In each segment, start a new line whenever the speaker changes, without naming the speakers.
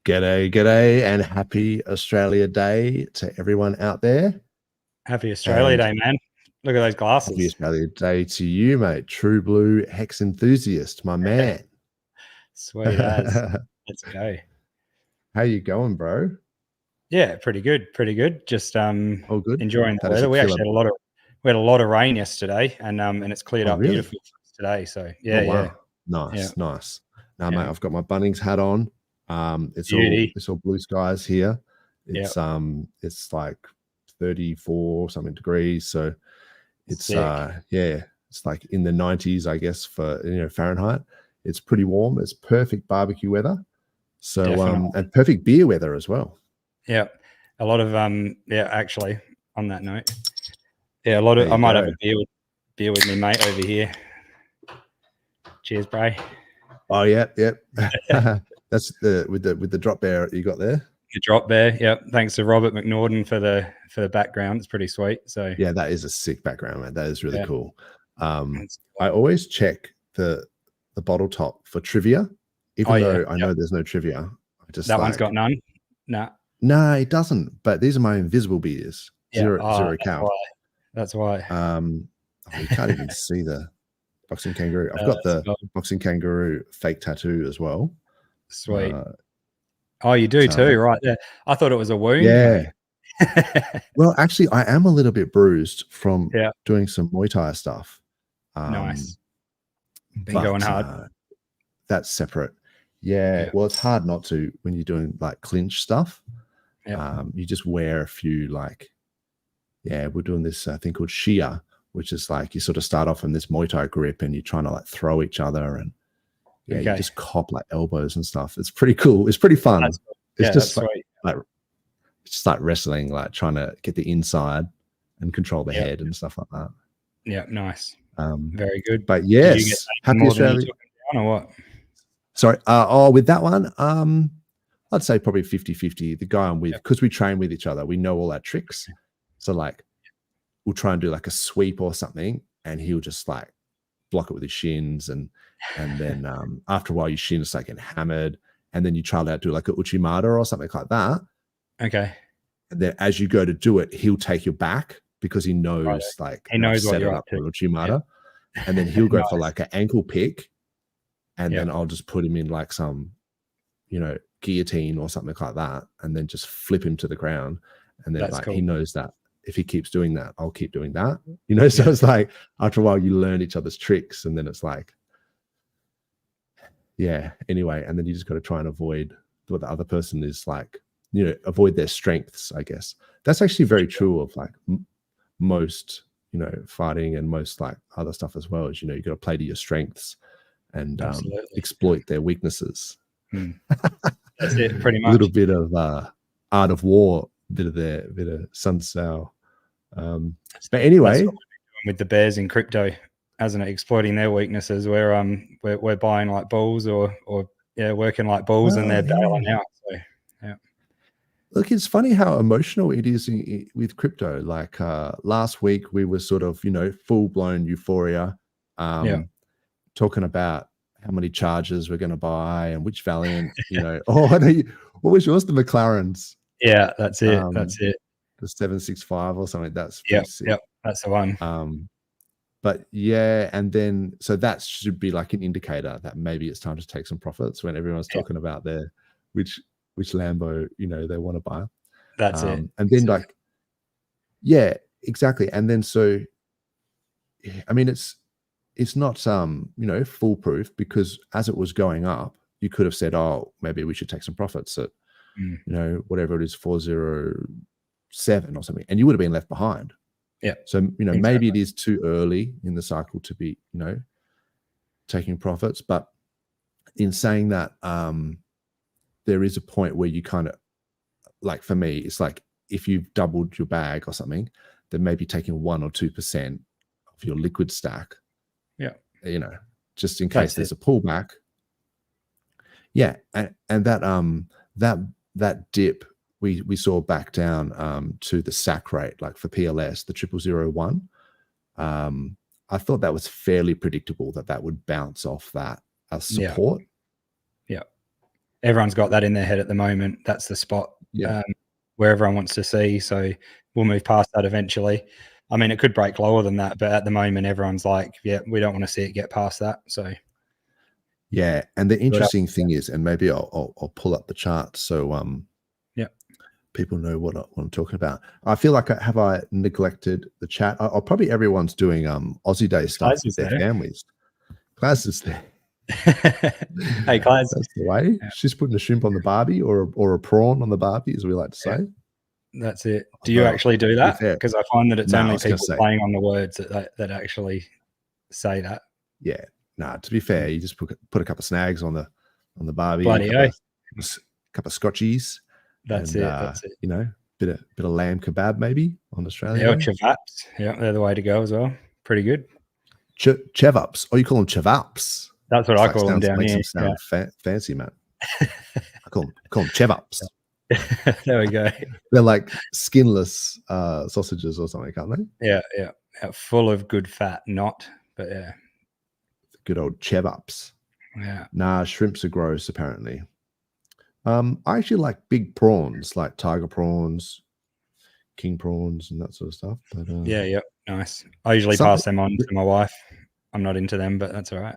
G'day, and happy Australia Day to everyone out there.
Happy Australia Day, man. Look at those glasses.
Happy Australia Day to you, mate. True blue Hex enthusiast, my man.
Sweet as. Let's go.
How you going, bro?
Yeah, pretty good. Pretty good. Just
Oh, good.
enjoying the weather. We actually had a lot of rain yesterday, and it's cleared up beautifully today. So yeah,
wow. Nice. Now, mate, I've got my Bunnings hat on. It's all blue skies here. It's like 34 something degrees, so it's it's like in the 90s, I guess, for Fahrenheit. It's pretty warm. It's perfect barbecue weather. So and perfect beer weather as well.
Yeah, a lot of actually on that note, a lot of I might have a beer with me, mate, over here. Cheers, bro.
Oh yeah. That's with the drop bear you got there.
The drop bear, yep. Thanks to Robert McNorden for the background. It's pretty sweet. So
yeah, that is a sick background, man. That is really cool. I always check the bottle top for trivia, even though I know there's no trivia.
That one's got none.
No, it doesn't. But these are my invisible beers. Zero count.
That's why.
You can't even see the boxing kangaroo. I've got the boxing kangaroo fake tattoo as well.
Sweet. Oh, you do too, right there. I thought it was a wound.
Yeah. Well, actually, I am a little bit bruised from doing some Muay Thai stuff.
Nice. Been going hard.
That's separate. Yeah. Well, it's hard not to when you're doing like clinch stuff. Yeah. You just wear a few we're doing this thing called Shia, which is like you sort of start off in this Muay Thai grip and you're trying to like throw each other and you just cop like elbows and stuff. It's pretty cool. It's pretty fun. It's just like wrestling, like trying to get the inside and control the head and stuff like that.
Yeah, nice. Very good.
But yes, happy Australia.
Or what?
Sorry. With that one, I'd say probably 50-50. The guy I'm with, because we train with each other, we know all our tricks. So like we'll try and do like a sweep or something, and he'll just like block it with his shins, and then after a while your shins like get hammered, and then you try to do like a uchimata or something like that.
Okay.
And then as you go to do it, he'll take your back because he knows
he knows what you're up to.
Uchimata. And then he'll go for like an ankle pick, and then I'll just put him in like some, guillotine or something like that, and then just flip him to the ground. And then he knows that if he keeps doing that, I'll keep doing that. So it's like after a while you learn each other's tricks, and then it's like, anyway, and then you just got to try and avoid what the other person is like, avoid their strengths, I guess. That's actually very true of like most, fighting and most like other stuff as well, is, you got to play to your strengths and exploit their weaknesses.
That's it, pretty much.
A little bit of Art of War, bit of Sun Tzu. But anyway,
with the bears in crypto, hasn't it? Exploiting their weaknesses. We're buying like bulls or working like bulls, and they're bailing out. So
look, it's funny how emotional it is with crypto. Like last week, we were sort of full blown euphoria, talking about how many chargers we're going to buy and which Valiant. What was yours? The McLarens.
Yeah, that's it. That's it.
The 765 or something. That's
yep. That's the one.
But and then so that should be like an indicator that maybe it's time to take some profits when everyone's talking about their which Lambo they want to buy.
That's it.
And then exactly. And then so I mean it's not foolproof, because as it was going up, you could have said, oh, maybe we should take some profits at whatever it is, 407 or something, and you would have been left behind. So exactly. Maybe it is too early in the cycle to be taking profits, but in saying that, there is a point where you kind of, like for me, it's like if you've doubled your bag or something, then maybe taking 1 or 2% of your liquid stack, just in case there's a pullback. And that dip we saw back down to the SAC rate, like for PLS, the 0001. I thought that was fairly predictable that would bounce off that as support.
everyone's got that in their head at the moment. That's the spot
Yeah.
where everyone wants to see. So we'll move past that eventually. I mean, it could break lower than that, but at the moment, everyone's like, yeah, we don't want to see it get past that. So
yeah, and the interesting thing is, and maybe I'll pull up the chart so
yeah,
people know what I'm talking about. I feel like I neglected the chat. I'll probably everyone's doing Aussie Day stuff with their families. Class is there.
Hey, Class.
That's the way. Yeah. She's putting a shrimp on the barbie or a prawn on the barbie, as we like to say.
That's it. Do you actually do that? Because I find that it's only people playing on the words that actually say that.
Yeah. Nah, to be fair, you just put a couple of snags on the barbie.
Bloody
a couple of scotchies.
That's it. That's it.
You know, bit of lamb kebab maybe on Australia.
Yeah, or chevaps. Yeah, they're the way to go as well. Pretty good.
Chevaps. Oh, you call them chevaps?
That's what I call them down here.
Makes them sound fancy, man. I call them chevaps.
There we go.
They're like skinless sausages or something, can't they?
Yeah, yeah. Full of good fat, but yeah.
Good old chevaps.
Yeah.
Nah, shrimps are gross, apparently. I actually like big prawns, like tiger prawns, king prawns, and that sort of stuff. But
yeah, nice. I usually pass them on to my wife. I'm not into them, but that's all right.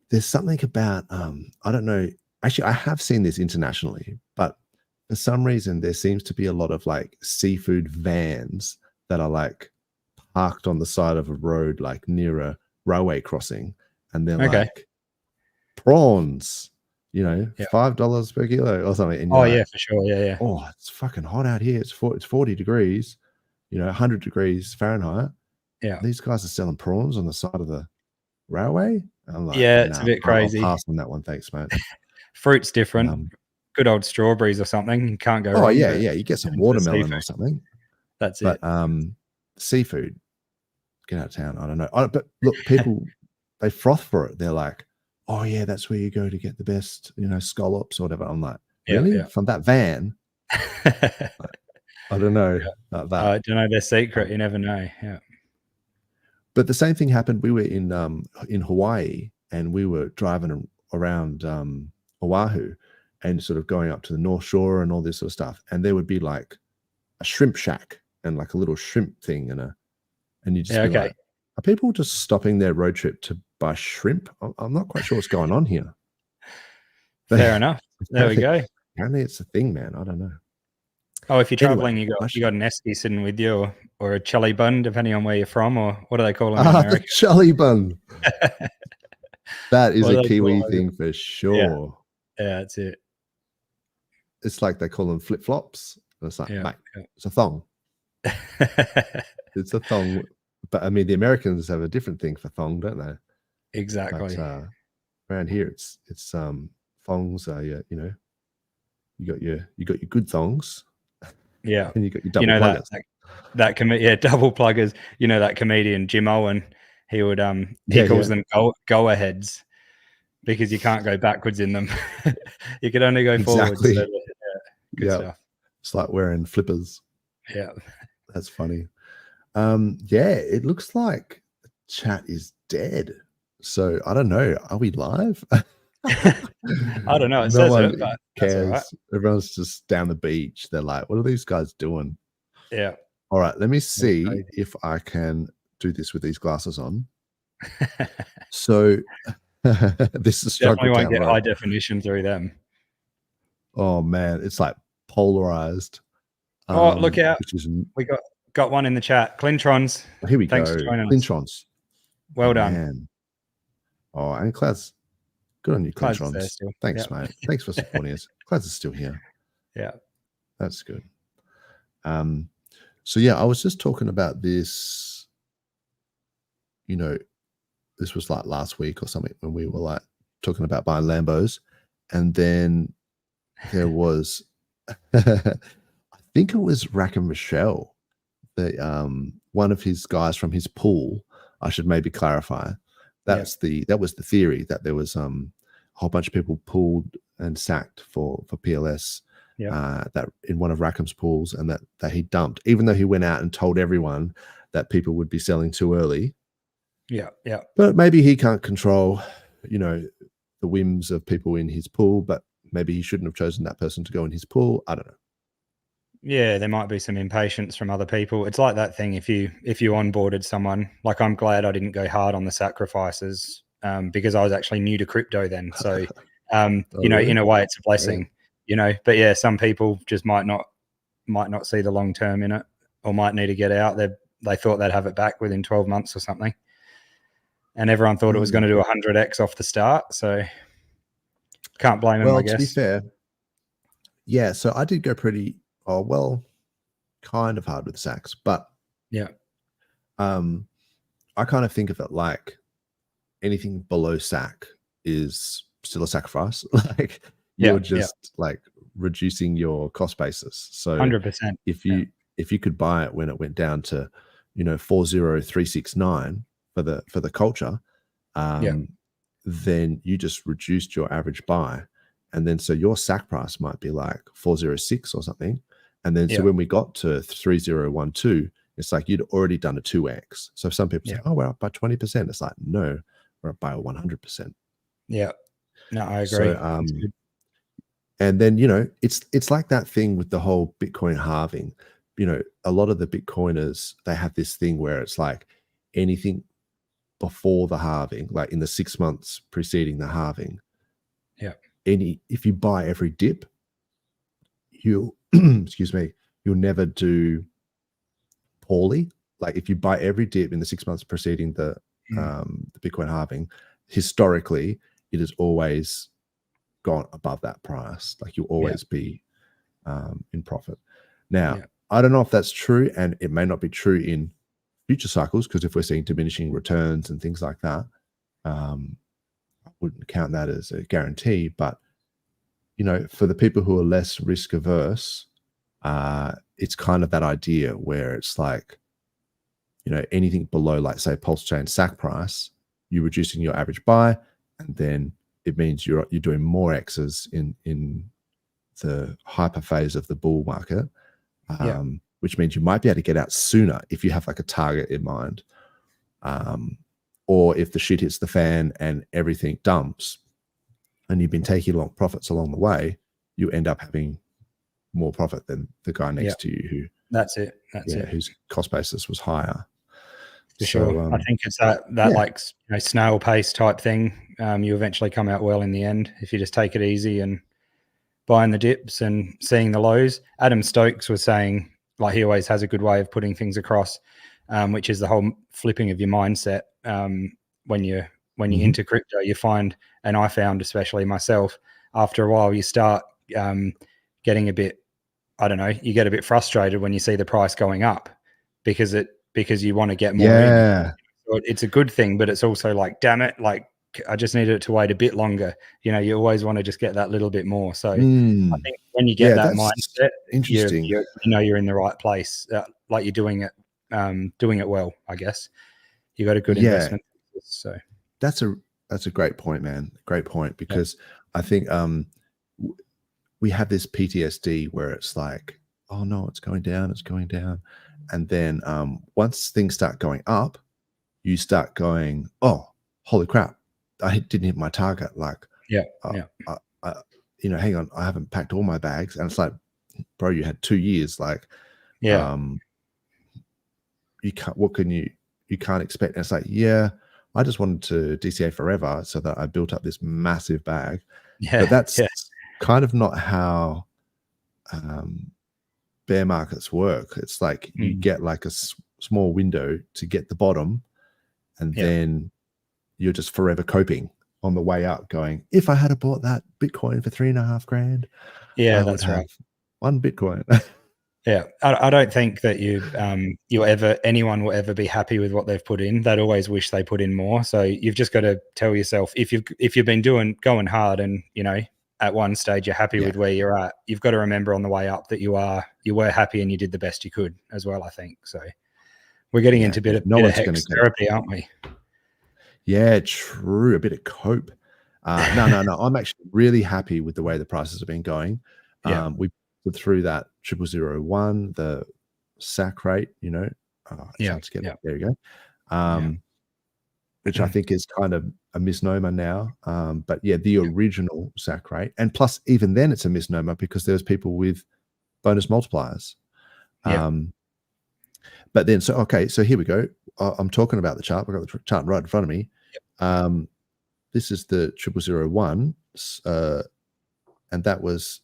There's something about I don't know. Actually, I have seen this internationally, but for some reason there seems to be a lot of like seafood vans that are like parked on the side of a road, like near a railway crossing, and they're like prawns, you know, $5 per kilo or something. And
yeah, for sure. Yeah.
Oh, it's fucking hot out here. It's 40 degrees, you know, 100 degrees Fahrenheit.
Yeah.
These guys are selling prawns on the side of the railway. I'm like,
yeah, it's a bit crazy.
I'll pass on that one. Thanks, mate.
Fruit's different. Good old strawberries or something. You can't go wrong.
Oh, yeah. You get some watermelon or something.
That's it.
But seafood, get out of town. I don't know. But look, people, they froth for it. They're like, oh, yeah, that's where you go to get the best, you know, scallops or whatever. I'm like, really? Yeah. From that van? I don't know about that.
I don't know their secret. You never know. Yeah.
But the same thing happened. We were in Hawaii, and we were driving around Oahu and sort of going up to the North Shore and all this sort of stuff. And there would be like a shrimp shack and like a little shrimp thing and you just be like, are people just stopping their road trip to buy shrimp? I'm not quite sure what's going on here.
Fair enough. There we go.
Apparently it's a thing, man. I don't know.
Oh, if you're traveling, you got an esky sitting with you, or a chili bun, depending on where you're from, or what do they call them in America?
The chili bun. That is a Kiwi thing for sure.
Yeah, that's it.
It's like they call them flip flops. It's like, mate, it's a thong. It's a thong. But I mean, the Americans have a different thing for thong, don't they?
Exactly.
But, around here, it's thongs are you know, you got your good thongs.
Yeah,
and you got your double pluggers.
That double pluggers. You know that comedian Jim Owen. He would he calls them go aheads because you can't go backwards in them. You can only go forwards. So, good stuff.
It's like wearing flippers.
Yeah,
that's funny. It looks like the chat is dead. So I don't know. Are we live?
I don't know. It says it, but
cares. Right. Everyone's just down the beach. They're like, what are these guys doing?
Yeah.
All right. Let me see if I can do this with these glasses on. So this is
definitely won't get high definition through them.
Oh man, it's like polarized.
Oh, look out. We got one in the chat. Clintrons.
Here we
Thanks
go.
For joining
Clintrons.
Us. Well done.
Man. Oh, and Cloud's good on you, Clintrons. Thanks, mate. Thanks for supporting us. Cloud's is still here.
Yeah.
That's good. So yeah, I was just talking about this, you know, this was like last week or something when we were like talking about buying Lambos. And then there was, I think it was Rackham Michelle, one of his guys from his pool. I should maybe clarify. That was the theory, that there was a whole bunch of people pulled and sacked for PLS that in one of Rackham's pools, and that he dumped, even though he went out and told everyone that people would be selling too early.
Yeah.
But maybe he can't control, you know, the whims of people in his pool, but maybe he shouldn't have chosen that person to go in his pool. I don't know.
Yeah, there might be some impatience from other people. It's like that thing if you onboarded someone, like I'm glad I didn't go hard on the sacrifices because I was actually new to crypto then. So you know,
really?
in a way it's a blessing,
Yeah.
you know, but yeah, some people just might not see the long term in it or might need to get out. They thought they'd have it back within 12 months or something. And everyone thought it was going to do 100x off the start. So can't blame them, I guess.
To be fair, yeah, so I did go pretty, kind of hard with sacks, but
yeah,
I kind of think of it like anything below sack is still a sacrifice. Like you're just like reducing your cost basis. So
100%.
If you could buy it when it went down to, 40369 for the culture, then you just reduced your average buy. And then so your sack price might be like 406 or something. And then so when we got to 3012, it's like you'd already done a 2x. So some people say, oh, we're up by 20%. It's like, no, we're up by 100%.
Yeah. No, I agree.
So, and then, it's like that thing with the whole Bitcoin halving. A lot of the Bitcoiners, they have this thing where it's like anything before the halving, like in the 6 months preceding the halving, if you buy every dip, you'll you'll never do poorly. Like if you buy every dip in the 6 months preceding the Bitcoin halving, historically it has always gone above that price. Like you'll always be in profit. Now, I don't know if that's true, and it may not be true in future cycles, because if we're seeing diminishing returns and things like that, I wouldn't count that as a guarantee. But for the people who are less risk averse, it's kind of that idea where it's like, anything below, like say PulseChain sack price, you're reducing your average buy, and then it means you're doing more X's in the hyper phase of the bull market, which means you might be able to get out sooner if you have like a target in mind, or if the shit hits the fan and everything dumps, and you've been taking long profits along the way, you end up having more profit than the guy next to you who whose cost basis was higher.
For sure. I think it's that like snail pace type thing. You eventually come out well in the end if you just take it easy and buying the dips and seeing the lows. Adam Stokes was saying, like, he always has a good way of putting things across, which is the whole flipping of your mindset. When you're into crypto, you find, and I found especially myself, after a while you start getting a bit, I don't know, you get a bit frustrated when you see the price going up because you want to get more in. So it's a good thing, but it's also like, damn it, like I just needed it to wait a bit longer. You always want to just get that little bit more. So I think when you get that mindset,
interesting.
You're in the right place, like you're doing it well, I guess. You got a good investment. So
that's a great point, man. Great point, because I think we have this PTSD where it's like, oh no, it's going down. And then once things start going up, you start going, oh, holy crap, I didn't hit my target. Like, hang on, I haven't packed all my bags. And it's like, bro, you had 2 years. Like, you can't, you can't expect. And it's like, I just wanted to DCA forever so that I built up this massive bag. But that's kind of not how bear markets work. It's like you get like a small window to get the bottom, and then you're just forever coping on the way up, going, if I had bought that Bitcoin for $3.5 grand,
that's right,
1 Bitcoin.
I don't think that anyone will ever be happy with what they've put in. They'd always wish they put in more. So you've just got to tell yourself, if you've been going hard, and at one stage you're happy with where you're at, you've got to remember on the way up that you were happy and you did the best you could as well, I think. So we're getting into a bit of Hex therapy, aren't we?
Yeah, true. A bit of cope. No. I'm actually really happy with the way the prices have been going. We put through that 0001, the sack rate, chance to get it. There you go. which I think is kind of a misnomer now. But yeah, the original SAC rate, and plus even then it's a misnomer because there's people with bonus multipliers. But then, so here we go. I'm talking about the chart. I've got the chart right in front of me. This is the 0001, and that was,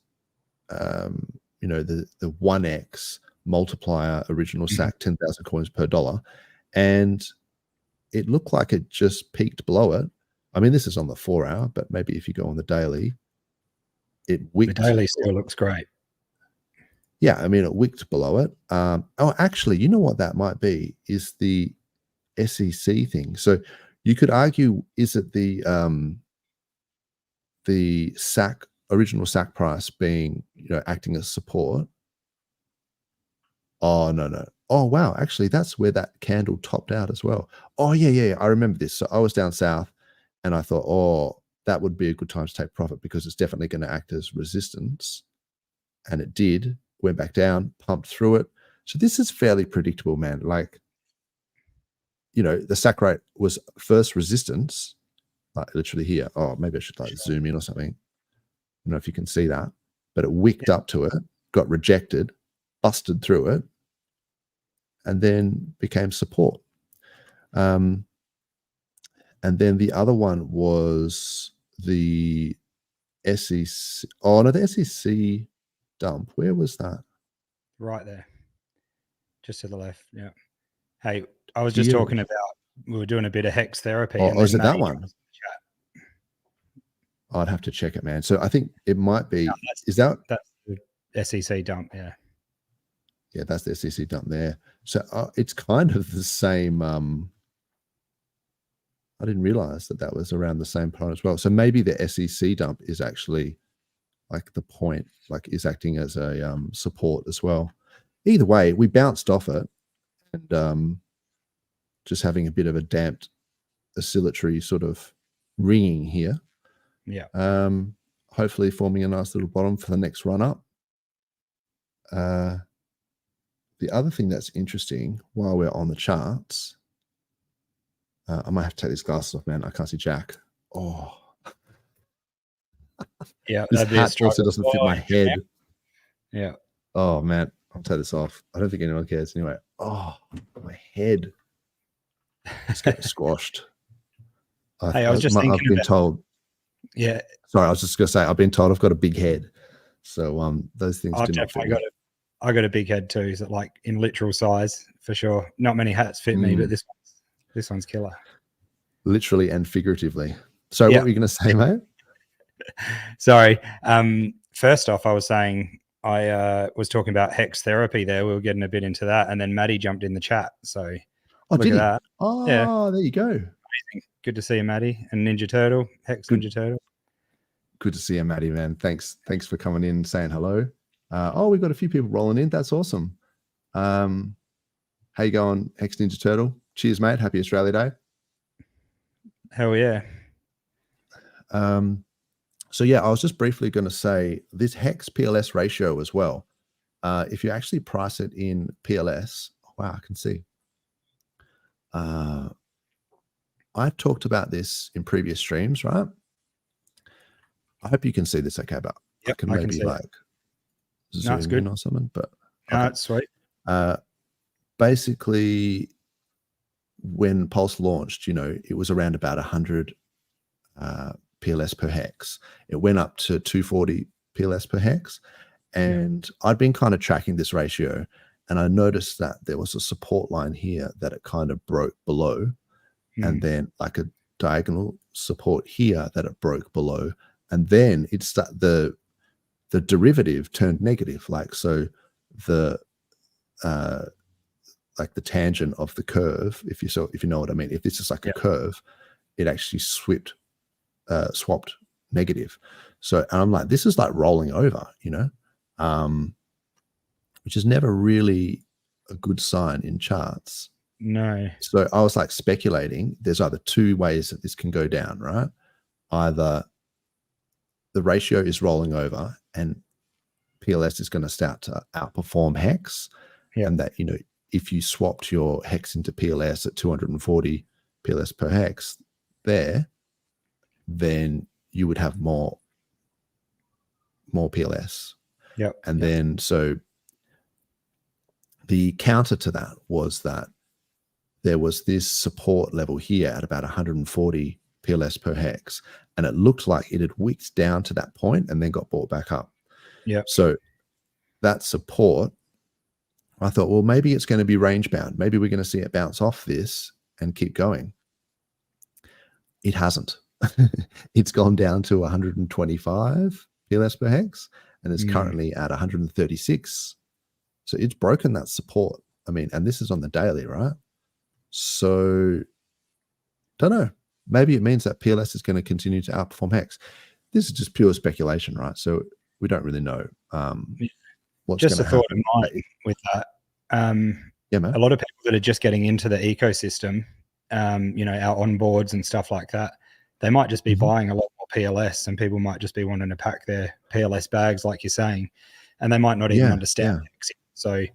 you know, the 1x multiplier original SAC, 10,000 coins per dollar, and it looked like it just peaked below it. I mean, this is on the 4 hour, but maybe if you go on the daily, it wicked.
The daily still looks great.
Yeah, I mean, it wicked below it. Oh, actually, you know what that might be is the SEC thing. So you could argue, is it the SAC original SAC price being, you know, acting as support? Oh no. Oh wow, actually that's where that candle topped out as well. Oh yeah, I remember this. So I was down south and I thought, oh, that would be a good time to take profit because it's definitely going to act as resistance. And it did, went back down, pumped through it. So this is fairly predictable, man. Like, you know, the SAC rate was first resistance, like literally here. Oh, maybe I should like zoom in or something. I don't know if you can see that, but it wicked up to it, got rejected, busted through it, and then became support. And then the other one was the SEC. Oh no, the SEC dump. Where was that?
Right there, just to the left. Yeah. Hey, I was just talking about, we were doing a bit of hex therapy.
Oh, is it that one? I'd have to check it, man. So I think it might be. Is that
that's the SEC dump? Yeah.
Yeah, that's the SEC dump there. So it's kind of the same. I didn't realize that was around the same point as well. So maybe the SEC dump is actually like the point, like is acting as a support as well. Either way, we bounced off it and just having a bit of a damped oscillatory sort of ringing here.
Yeah.
Hopefully forming a nice little bottom for the next run up. The other thing that's interesting while we're on the charts, I might have to take these glasses off, man. I can't see jack. Oh,
yeah.
This hat also doesn't fit my head.
Yeah.
Oh man, I'll take this off. I don't think anyone cares anyway. Oh, my head. It's getting squashed.
Hey, I was just thinking.
I've been told.
Yeah.
Sorry, I was just going to say I've been told I've got a big head. So those things do not fit me.
I got a big head too. Is it like in literal size for sure? Not many hats fit me, but this one's killer.
Literally and figuratively. So what were you going to say, mate?
Sorry. First off, I was saying I was talking about hex therapy there. We were getting a bit into that, and then Maddie jumped in the chat. So
did he?
That.
Oh, yeah. There you go.
Amazing. Good to see you, Maddie, and Ninja Turtle, Hex Ninja Turtle.
Good to see you, Maddie, man. Thanks for coming in and saying hello. We've got a few people rolling in. That's awesome. How you going, Hex Ninja Turtle? Cheers, mate. Happy Australia Day.
Hell yeah.
So yeah, I was just briefly going to say this Hex PLS ratio as well. If you actually price it in PLS, wow, I can see. I've talked about this in previous streams, right? I hope you can see this okay, but I can maybe like zoom in or something, but
no, it's sweet.
Basically, when Pulse launched, you know, it was around about 100 PLS per hex. It went up to 240 PLS per hex, and I'd been kind of tracking this ratio, and I noticed that there was a support line here that it kind of broke below, and then like a diagonal support here that it broke below, and then it's the derivative turned negative, like so the like the tangent of the curve, if you know what I mean. If this is like a curve, it actually swapped negative. So, and I'm like, this is like rolling over, you know, which is never really a good sign in charts.
No.
So I was like speculating there's either two ways that this can go down, right? Either the ratio is rolling over and PLS is going to start to outperform Hex, and that, you know, if you swapped your Hex into PLS at 240 PLS per hex there, then you would have more PLS.
Yep.
And then so the counter to that was that there was this support level here at about 140 PLS per hex, and it looked like it had wicked down to that point and then got brought back up.
Yeah.
So that support, I thought, well, maybe it's going to be range bound. Maybe we're going to see it bounce off this and keep going. It hasn't. It's gone down to 125 PLS per hex, and it's currently at 136. So it's broken that support. I mean, and this is on the daily, right? So don't know. Maybe it means that PLS is going to continue to outperform Hex. This is just pure speculation, right? So we don't really know. What's
just a thought
happen.
of mine with that.
Yeah, man.
A lot of people that are just getting into the ecosystem, you know, our onboards and stuff like that, they might just be buying a lot more PLS, and people might just be wanting to pack their PLS bags, like you're saying, and they might not even understand Hex. So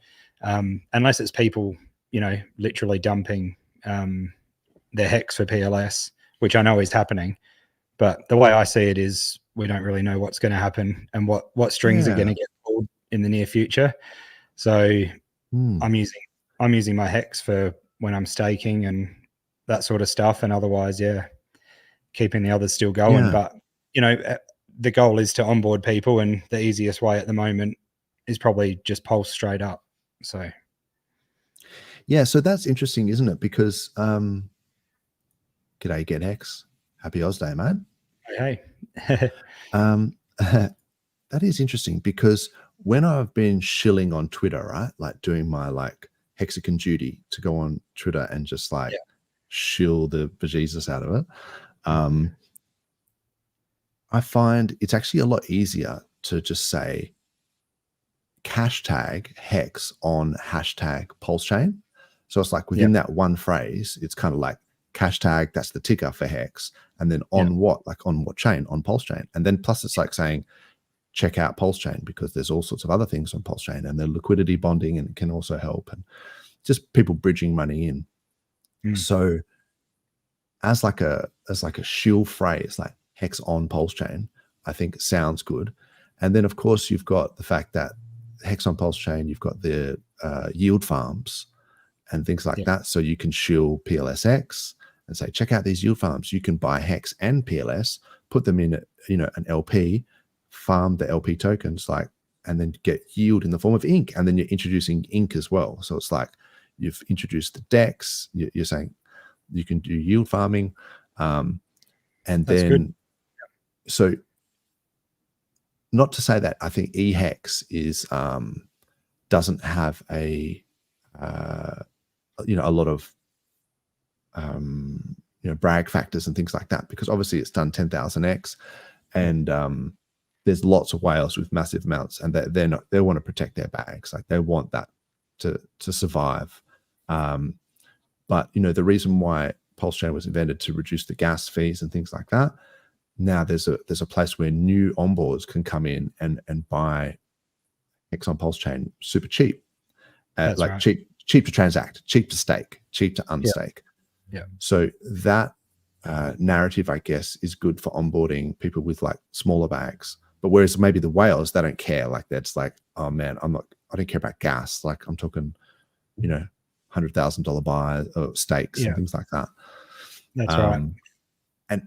unless it's people, you know, literally dumping their Hex for PLS, which I know is happening, but the way I see it is we don't really know what's going to happen and what strings are going to get pulled in the near future. So I'm using my Hex for when I'm staking and that sort of stuff, and otherwise, keeping the others still going. But you know, the goal is to onboard people, and the easiest way at the moment is probably just Pulse straight up. So
yeah, so that's interesting, isn't it? Because g'day, Get Hex. Happy Oz Day, man.
Hey.
That is interesting, because when I've been shilling on Twitter, right, like doing my like hexagon duty to go on Twitter and just like shill the bejesus out of it, I find it's actually a lot easier to just say hashtag Hex on hashtag PulseChain. So it's like within that one phrase, it's kind of like hashtag, that's the ticker for Hex, and then on what, like on what chain, on PulseChain. And then plus it's like saying, check out PulseChain, because there's all sorts of other things on PulseChain, and the liquidity bonding, and it can also help, and just people bridging money in. So as like a shield phrase, like Hex on PulseChain, I think sounds good. And then of course you've got the fact that Hex on PulseChain, you've got the yield farms and things like that. So you can shield PLSX and say, check out these yield farms. You can buy Hex and PLS, put them in, you know, an LP, farm the LP tokens, like, and then get yield in the form of ink. And then you're introducing ink as well. So it's like you've introduced the DEX. You're saying you can do yield farming, and that's then good. So not to say that I think eHex is doesn't have a you know, a lot of you know, brag factors and things like that, because obviously it's done 10,000x, and there's lots of whales with massive amounts, and they want to protect their bags, like they want that to survive. But you know, the reason why PulseChain was invented to reduce the gas fees and things like that. Now there's a place where new onboards can come in and buy Hex on PulseChain super cheap, like right. cheap to transact, cheap to stake, cheap to unstake. So that narrative, I guess, is good for onboarding people with like smaller bags. But whereas maybe the whales, they don't care. Like that's like, oh man, I don't care about gas. Like I'm talking, you know, $100,000 buy or stakes and things like that.
That's right.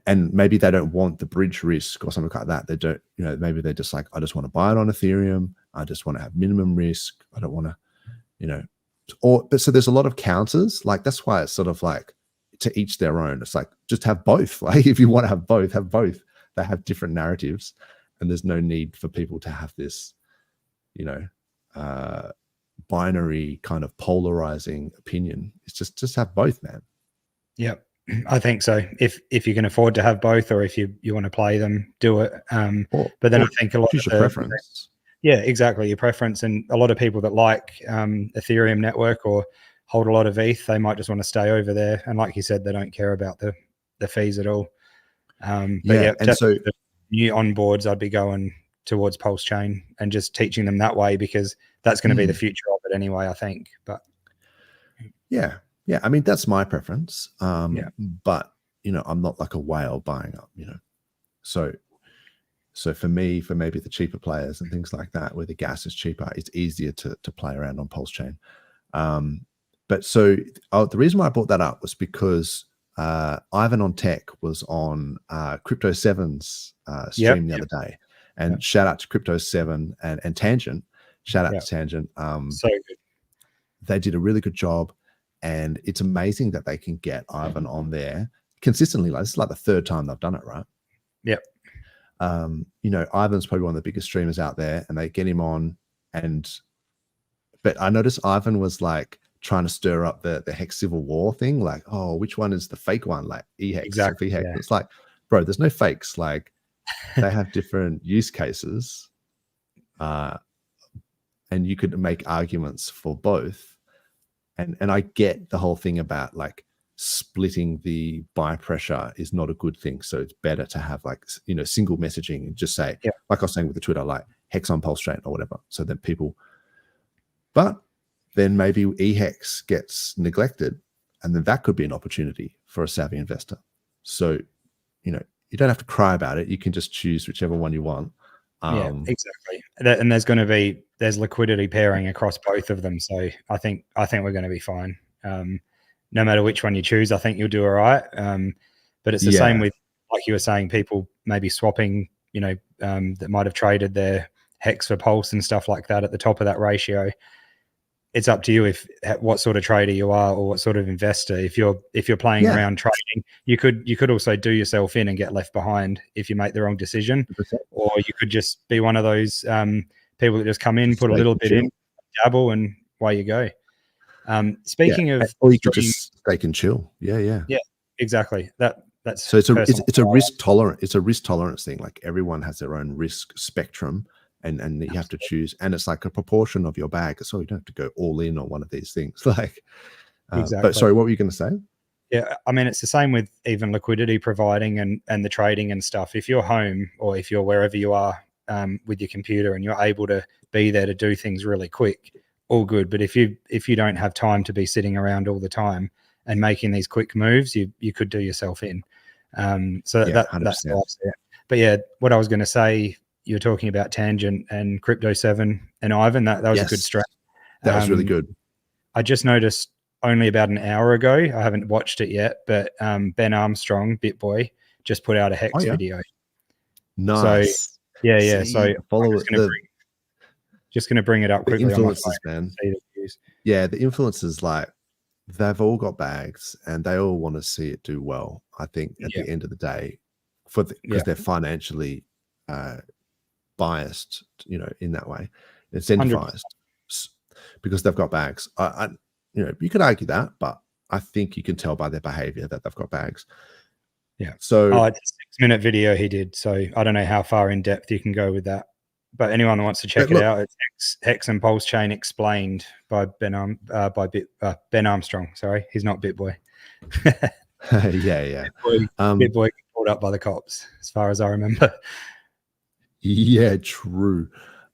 And maybe they don't want the bridge risk or something like that. They don't, you know, maybe they're just like, I just want to buy it on Ethereum. I just want to have minimum risk. I don't want to, you know, but so there's a lot of counters. Like that's why it's sort of like to each their own. It's like, just have both. Like if you want to have both, have both. They have different narratives, and there's no need for people to have this, you know, binary kind of polarizing opinion. It's just have both, man.
Yep. I think so. If you can afford to have both, or if you want to play them, do it. But then I think a lot of
your preference.
Yeah, exactly. Your preference, and a lot of people that like Ethereum network or hold a lot of ETH, they might just want to stay over there. And like you said, they don't care about the fees at all. But yeah, and so the new onboards, I'd be going towards PulseChain and just teaching them that way, because that's going to be the future of it anyway, I think. But
yeah. Yeah, I mean, that's my preference. But, you know, I'm not like a whale buying up, you know. So for me, for maybe the cheaper players and things like that, where the gas is cheaper, it's easier to play around on PulseChain. But so the reason why I brought that up was because Ivan on Tech was on Crypto 7's stream the other day. And shout out to Crypto 7 and Tangent. Shout out to Tangent.
So good.
They did a really good job. And it's amazing that they can get Ivan on there consistently. Like, this is like the third time they've done it, right?
Yep.
You know, Ivan's probably one of the biggest streamers out there, and they get him on. But I noticed Ivan was like trying to stir up the Hex Civil War thing. Like, oh, which one is the fake one? Like EHEX,
exactly.
VHEX. It's like, bro, there's no fakes. Like, they have different use cases, and you could make arguments for both. And I get the whole thing about like splitting the buy pressure is not a good thing. So it's better to have like, you know, single messaging and just say, like I was saying with the Twitter, like Hex on PulseChain or whatever. So that people, but then maybe EHEX gets neglected, and then that could be an opportunity for a savvy investor. So, you know, you don't have to cry about it. You can just choose whichever one you want.
Yeah, exactly. And there's liquidity pairing across both of them. So I think we're going to be fine. No matter which one you choose, I think you'll do all right. But it's the same with, like you were saying, people maybe swapping, you know, that might have traded their Hex for Pulse and stuff like that at the top of that ratio. It's up to you what sort of trader you are or what sort of investor. If you're playing around trading, you could also do yourself in and get left behind if you make the wrong decision,
100%.
or you could just be one of those people that just come in, put a little bit in, dabble, and away you go. Speaking of,
or you could just stake and chill. Yeah,
exactly. That's
so it's a risk tolerant. It's a risk tolerance thing. Like, everyone has their own risk spectrum. And you have to choose, and it's like a proportion of your bag. So you don't have to go all in on one of these things. Like,
exactly.
But sorry, what were you going to say?
Yeah, I mean, it's the same with even liquidity providing and the trading and stuff. If you're home or if you're wherever you are with your computer and you're able to be there to do things really quick, all good. But if you don't have time to be sitting around all the time and making these quick moves, you could do yourself in. So that's how I see it. But yeah, what I was going to say, you were talking about Tangent and Crypto 7 and Ivan. That was a good strat.
That was really good.
I just noticed only about an hour ago, I haven't watched it yet, but Ben Armstrong, Bitboy, just put out a Hex video.
Nice.
So, yeah. So
follow
just going to bring it up quickly.
The influencers, man. Yeah, the influencers, like, they've all got bags and they all want to see it do well. I think at the end of the day, because they're financially biased, you know, in that way, incentivized 100%. Because they've got bags. You know, you could argue that, but I think you can tell by their behavior that they've got bags.
Yeah.
So
it's a 6-minute video he did. So I don't know how far in depth you can go with that, but anyone that wants to check it out, it's Hex and PulseChain Explained by Ben Armstrong. Sorry, he's not Bitboy.
yeah.
Bitboy got pulled up by the cops, as far as I remember.
Yeah, true.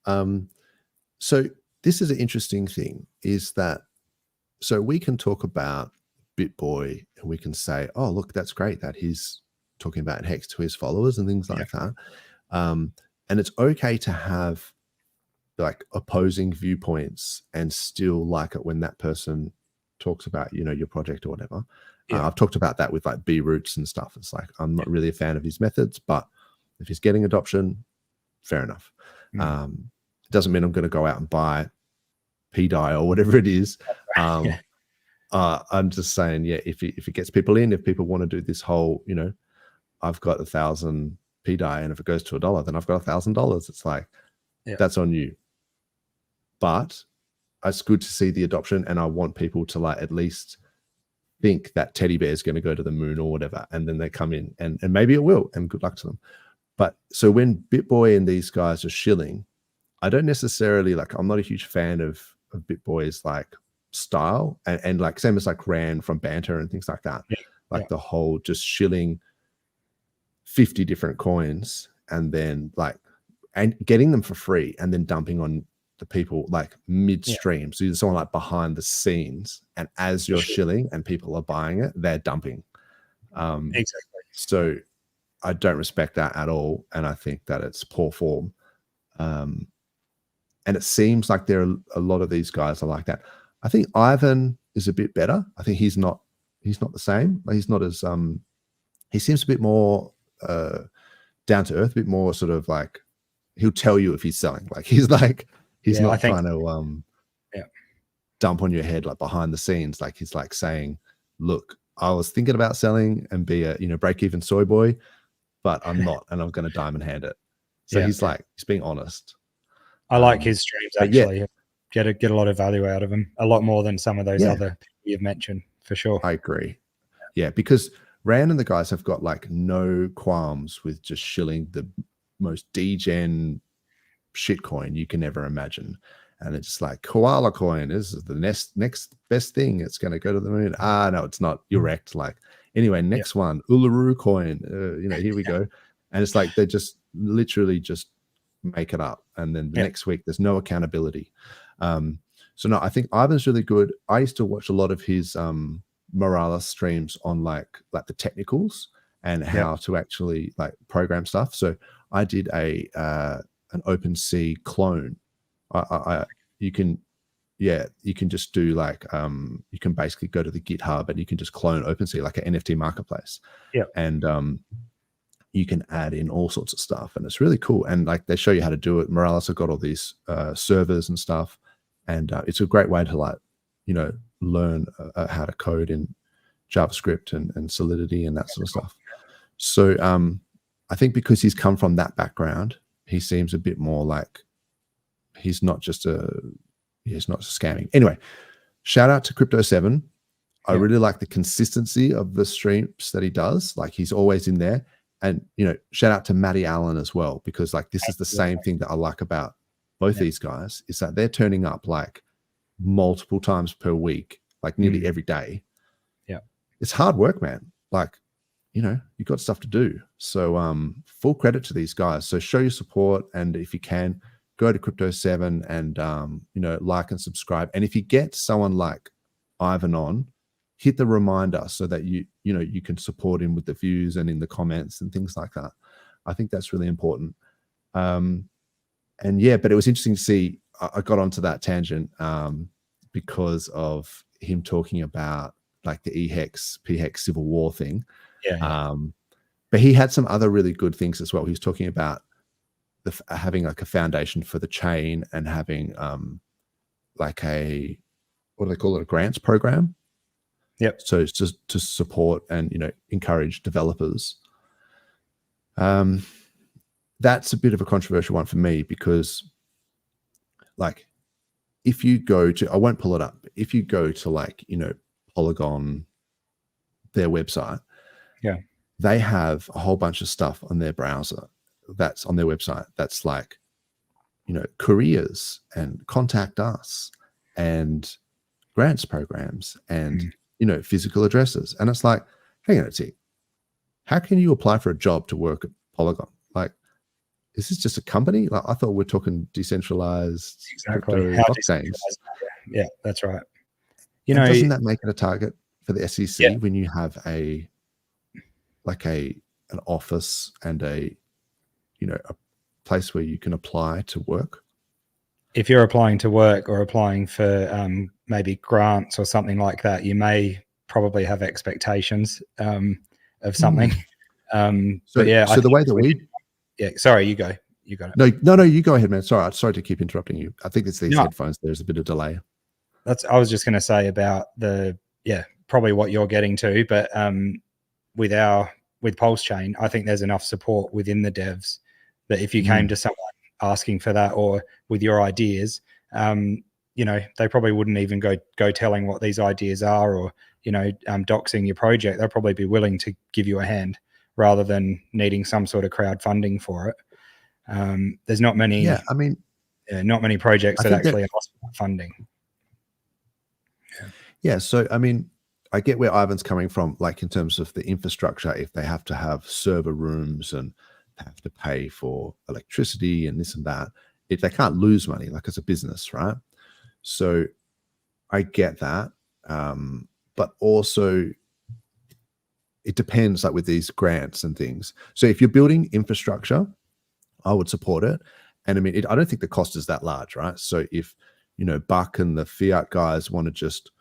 So this is an interesting thing, is that, so we can talk about Bitboy and we can say, oh, look, that's great that he's talking about Hex to his followers and things like that. And it's okay to have like opposing viewpoints and still like it when that person talks about, you know, your project or whatever. I've talked about that with like B Roots and stuff. It's like, I'm not really a fan of his methods, but if he's getting adoption, fair enough. It doesn't mean I'm going to go out and buy PDI or whatever it is. I'm just saying, if it gets people in, if people want to do this whole, you know, I've got 1,000 PDI, and if it goes to $1, then I've got $1,000. It's like, that's on you. But it's good to see the adoption, and I want people to like at least think that teddy bear is going to go to the moon or whatever, and then they come in, and maybe it will, and good luck to them. But so when Bitboy and these guys are shilling, I don't necessarily like, I'm not a huge fan of Bitboy's like style, and like same as like Ran from Banter and things like that. The whole just shilling 50 different coins and then like, and getting them for free and then dumping on the people like midstream. So you're someone like behind the scenes, and as you're shilling and people are buying it, they're dumping.
Exactly.
So I don't respect that at all, and I think that it's poor form. And it seems like there are a lot of these guys are like that. I think Ivan is a bit better. I think he's not the same. He's not as he seems a bit more down to earth, a bit more sort of like, he'll tell you if he's selling. Like he's not trying to dump on your head like behind the scenes. Like he's like saying, look, I was thinking about selling and be a break even soy boy, but I'm not, and I'm going to diamond hand it. So he's being honest.
I like his streams actually. Get a lot of value out of them, a lot more than some of those other people you've mentioned, for sure.
I agree. Yeah, because Rand and the guys have got like no qualms with just shilling the most degen shitcoin you can ever imagine. And it's like, koala coin is the next best thing. It's going to go to the moon. No, it's not. You're wrecked. Like, anyway, next one, Uluru coin. Here we go. And it's like they just literally just make it up. And then the next week, there's no accountability. So no, I think Ivan's really good. I used to watch a lot of his Morales streams on like the technicals and how to actually like program stuff. So I did an OpenSea clone. You can just do like you can basically go to the GitHub and you can just clone OpenSea like an NFT marketplace. Yeah. And you can add in all sorts of stuff, and it's really cool. And like they show you how to do it. Morales have got all these servers and stuff, and it's a great way to like learn how to code in JavaScript and Solidity and that sort of stuff. So I think because he's come from that background, he seems a bit more like he's not just scamming. Anyway, shout out to Crypto7. I really like the consistency of the streams that he does. Like he's always in there. And, shout out to Matty Allen as well, because like this is the same thing that I like about both these guys, is that they're turning up like multiple times per week, like nearly every day. Yeah. It's hard work, man. Like, you've got stuff to do. So full credit to these guys. So show your support. And if you can, go to Crypto7 and, like and subscribe. And if you get someone like Ivan on, hit the reminder so that you can support him with the views and in the comments and things like that. I think that's really important. But it was interesting to see. I got onto that tangent because of him talking about like the EHEX, PHEX Civil War thing. Yeah. But he had some other really good things as well. He was talking about having like a foundation for the chain and having like a, what do they call it? A grants program. Yep. So it's just to support and encourage developers. That's a bit of a controversial one for me, because like if you go to, I won't pull it up, but if you go to like Polygon, their website, they have a whole bunch of stuff on their browser that's on their website that's like careers and contact us and grants programs and physical addresses. And it's like, hang on a sec, how can you apply for a job to work at Polygon? Like, is this just a company? Like, I thought we're talking decentralized blockchains.
Yeah, that's right.
Doesn't that make it a target for the SEC when you have an office and a place where you can apply to work?
If you're applying to work or applying for maybe grants or something like that, you may probably have expectations of something.
So the way that we...
Yeah, sorry, you go. You got
it. No, you go ahead, man. Sorry to keep interrupting you. I think it's these headphones. There's a bit of delay.
I was just going to say about probably what you're getting to, but with PulseChain, I think there's enough support within the devs that if you came to someone asking for that or with your ideas, they probably wouldn't even go telling what these ideas are or doxing your project. They'll probably be willing to give you a hand rather than needing some sort of crowdfunding for it. There's not many not many projects that actually ask for funding.
So I get where Ivan's coming from, like in terms of the infrastructure, if they have to have server rooms and have to pay for electricity and this and that, they can't lose money, like it's a business, right? So I get that. But also it depends, like with these grants and things. So if you're building infrastructure, I would support it. And I mean, I don't think the cost is that large, right? So if, you know, Buck and the fiat guys want to just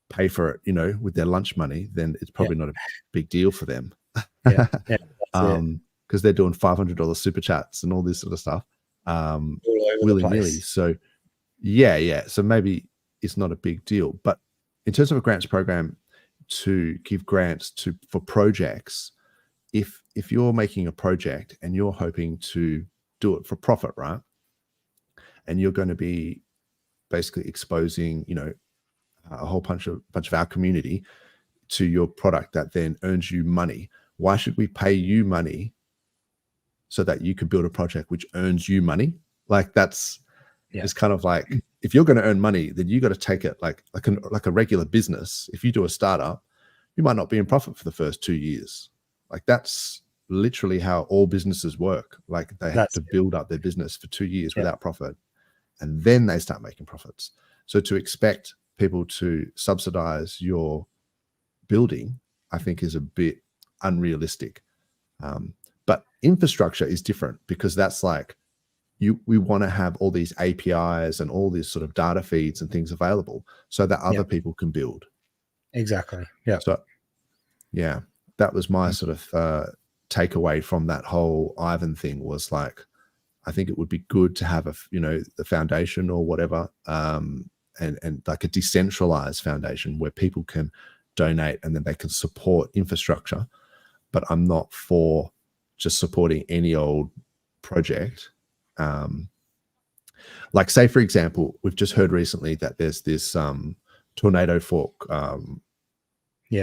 pay for it, you know, with their lunch money, then it's probably not a big deal for them. Because they're doing $500 super chats and all this sort of stuff, willy-nilly. So so maybe it's not a big deal. But in terms of a grants program, to give grants for projects, if you're making a project and you're hoping to do it for profit, right, and you're going to be basically exposing, you know, a whole bunch of our community to your product that then earns you money, why should we pay you money so that you can build a project which earns you money? Like that's it's kind of like, if you're going to earn money, then you got to take it like a regular business. If you do a startup, you might not be in profit for the first 2 years. Like that's literally how all businesses work. Like they have to build up their business for 2 years without profit, and then they start making profits. So to expect people to subsidize your building, I think is a bit unrealistic. But infrastructure is different, because that's like, we want to have all these APIs and all these sort of data feeds and things available so that other people can build.
Exactly. Yeah.
So yeah, that was my sort of takeaway from that whole Ivan thing, was like, I think it would be good to have the foundation or whatever, and like a decentralized foundation where people can donate and then they can support infrastructure. But I'm not for just supporting any old project. Like say, for example, we've just heard recently that there's this tornado fork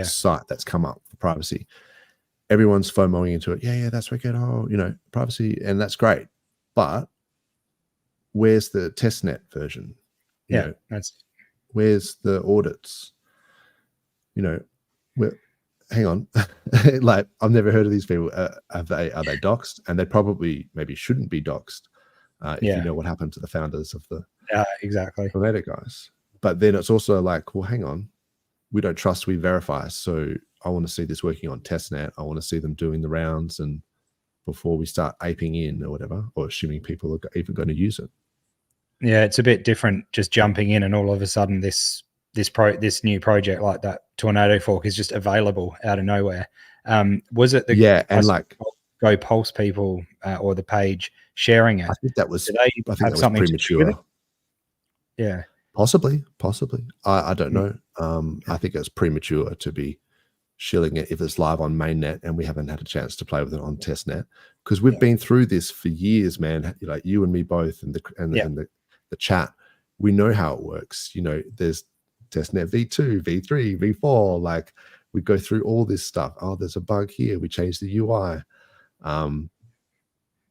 site that's come up for privacy. Everyone's FOMOing into it. Yeah, that's wicked. Oh, you know, privacy, and that's great. But where's the testnet version? You know, where's the audits? You know, hang on. Like, I've never heard of these people. Are they doxed? And they probably maybe shouldn't be doxed. If you know what happened to the founders of the tornado guys. But then it's also like, well, hang on, we don't trust, we verify. So I want to see this working on testnet. I want to see them doing the rounds, and before we start aping in or whatever, or assuming people are even going to use it.
Yeah, it's a bit different just jumping in and all of a sudden this new project like that tornado fork is just available out of nowhere. Was it and like Go Pulse people or the page sharing it?
I think that was premature.
Yeah,
possibly. I don't know. I think it's premature to be shilling it if it's live on mainnet and we haven't had a chance to play with it on testnet, because we've been through this for years, man. Like you and me both, and the chat, we know how it works. You know, there's testnet v2, v3, v4. Like we go through all this stuff. Oh, there's a bug here. We change the UI.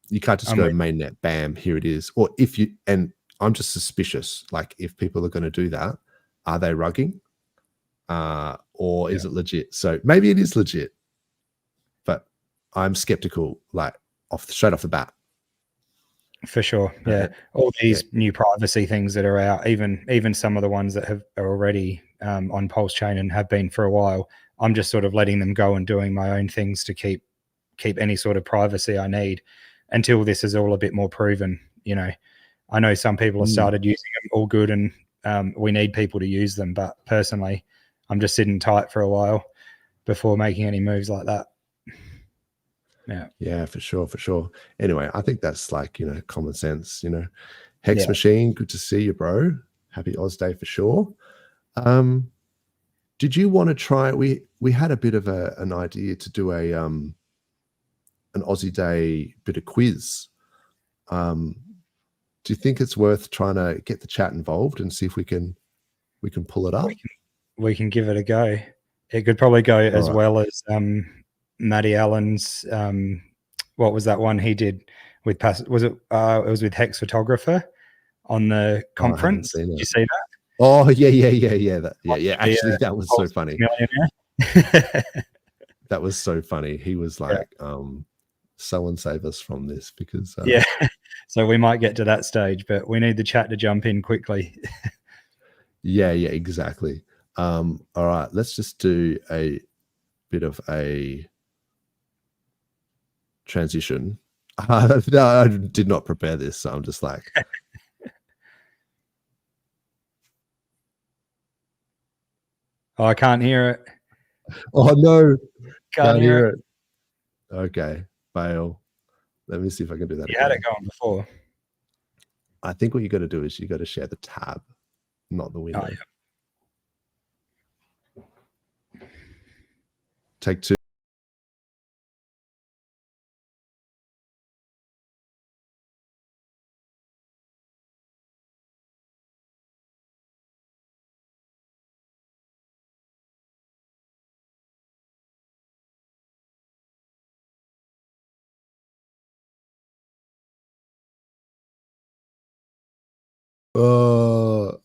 You can't just go mainnet, bam, here it is. Or if you, and I'm just suspicious, like if people are going to do that, are they rugging? Or is it legit? So maybe it is legit, but I'm skeptical, like straight off the bat.
For sure. Yeah. All these new privacy things that are out, even some of the ones that are already on PulseChain and have been for a while, I'm just sort of letting them go and doing my own things to keep any sort of privacy I need until this is all a bit more proven. You know, I know some people have started using them, all good, and we need people to use them. But personally, I'm just sitting tight for a while before making any moves like that.
Yeah, for sure. Anyway, I think that's like, you know, common sense. You know, Hex Machine, good to see you, bro. Happy Oz Day for sure. Did you want to try? We had a bit of an idea to do an Aussie Day bit of quiz. Do you think it's worth trying to get the chat involved and see if we can pull it up?
We can give it a go. It could probably go as well as Matty Allen's. What was that one he did with was it? It was with Hex Photographer on the conference. Did you see that?
Oh yeah. Actually, that was so funny. That was so funny. He was like, "Someone save us from this," because
So we might get to that stage, but we need the chat to jump in quickly.
Yeah, exactly. All right, let's just do a bit of a transition. No, I did not prepare this, so I'm just like,
oh, I can't hear it.
Oh no,
Can't hear
it. Okay, fail. Let me see if I can do that.
You had it going before.
I think what you got to do is you got to share the tab, not the window.
Oh, yeah.
Take two.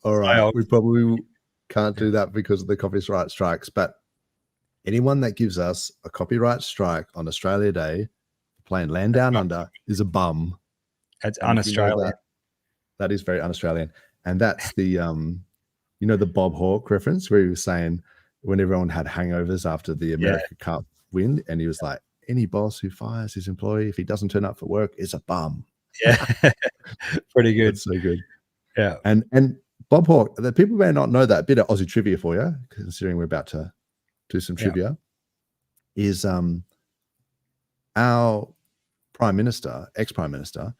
All right. We probably can't do that because of the copyright strikes, but anyone that gives us a copyright strike on Australia Day playing Land Down Under is a bum.
That's un-Australian.
That is very un-Australian. And that's the, you know, the Bob Hawke reference where he was saying when everyone had hangovers after the America Cup win, and he was like, any boss who fires his employee if he doesn't turn up for work is a bum.
Yeah. Pretty good.
That's so good.
Yeah.
And Bob Hawke, the people may not know that, bit of Aussie trivia for you, considering we're about to do some trivia, is our prime minister, ex-prime minister,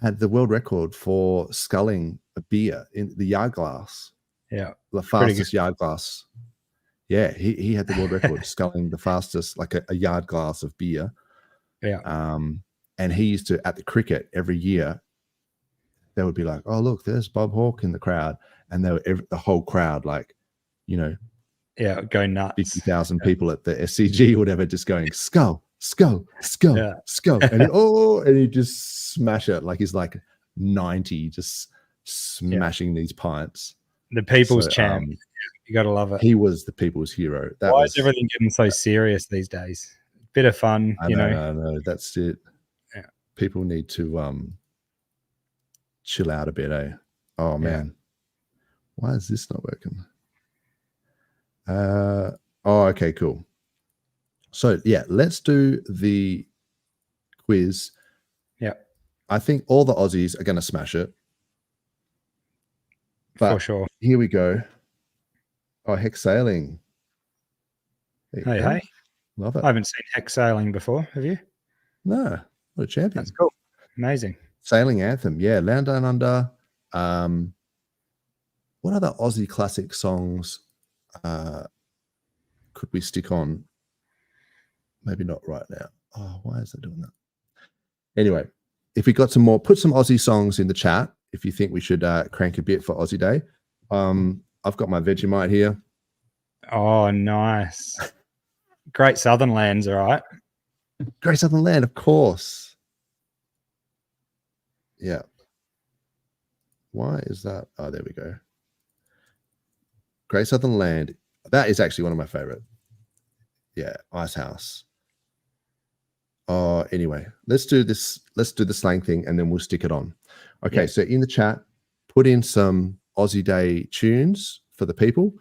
had the world record for sculling a beer in the yard glass.
Yeah.
The fastest yard glass. Yeah, he had the world record sculling the fastest, like a yard glass of beer.
Yeah.
And he used to, at the cricket every year, they would be like, oh, look, there's Bob Hawke in the crowd. And they were the whole crowd, like, you know,
go nuts.
50,000 people at the SCG or whatever, just going, skull, skull, skull, skull. And he just smash it. Like he's like 90, just smashing these pints.
The people's champ. You got to love it.
He was the people's hero.
Why is everything getting so serious these days? Bit of fun,
I know. That's it.
Yeah.
People need to chill out a bit, eh? Oh man. Why is this not working? Okay, cool. So yeah, let's do the quiz.
Yeah.
I think all the Aussies are gonna smash it. But
for sure.
Here we go. Oh, Hex Sailing.
Hey.
Love it.
I haven't seen Hex Sailing before. Have you?
No. What a champion.
That's cool. Amazing.
Sailing anthem. Yeah. Land Down Under. What other Aussie classic songs could we stick on? Maybe not right now. Oh, why is it doing that? Anyway, if we got some more, put some Aussie songs in the chat if you think we should crank a bit for Aussie Day. I've got my Vegemite here.
Oh, nice. Great Southern Lands, all right.
Great Southern Land, of course. Yeah. Why is that? Oh, there we go. Great Southern Land. That is actually one of my favorite. Yeah, Ice House. Anyway, let's do this. Let's do the slang thing and then we'll stick it on. Okay, so in the chat, put in some Aussie Day tunes for the people.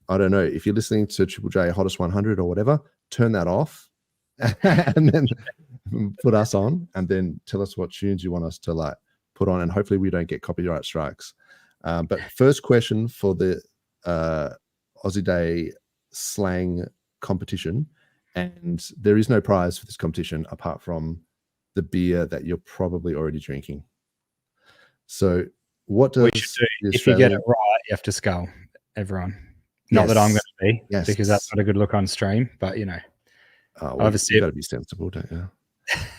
I don't know if you're listening to Triple J Hottest 100 or whatever, turn that off and then put us on and then tell us what tunes you want us to like put on, and hopefully we don't get copyright strikes. But first question for the Aussie Day slang competition, and there is no prize for this competition apart from the beer that you're probably already drinking. So what does
if you get it right, you have to skull everyone. Not that I'm going to be, because that's not a good look on stream, but you know,
obviously you got to be sensible, don't you?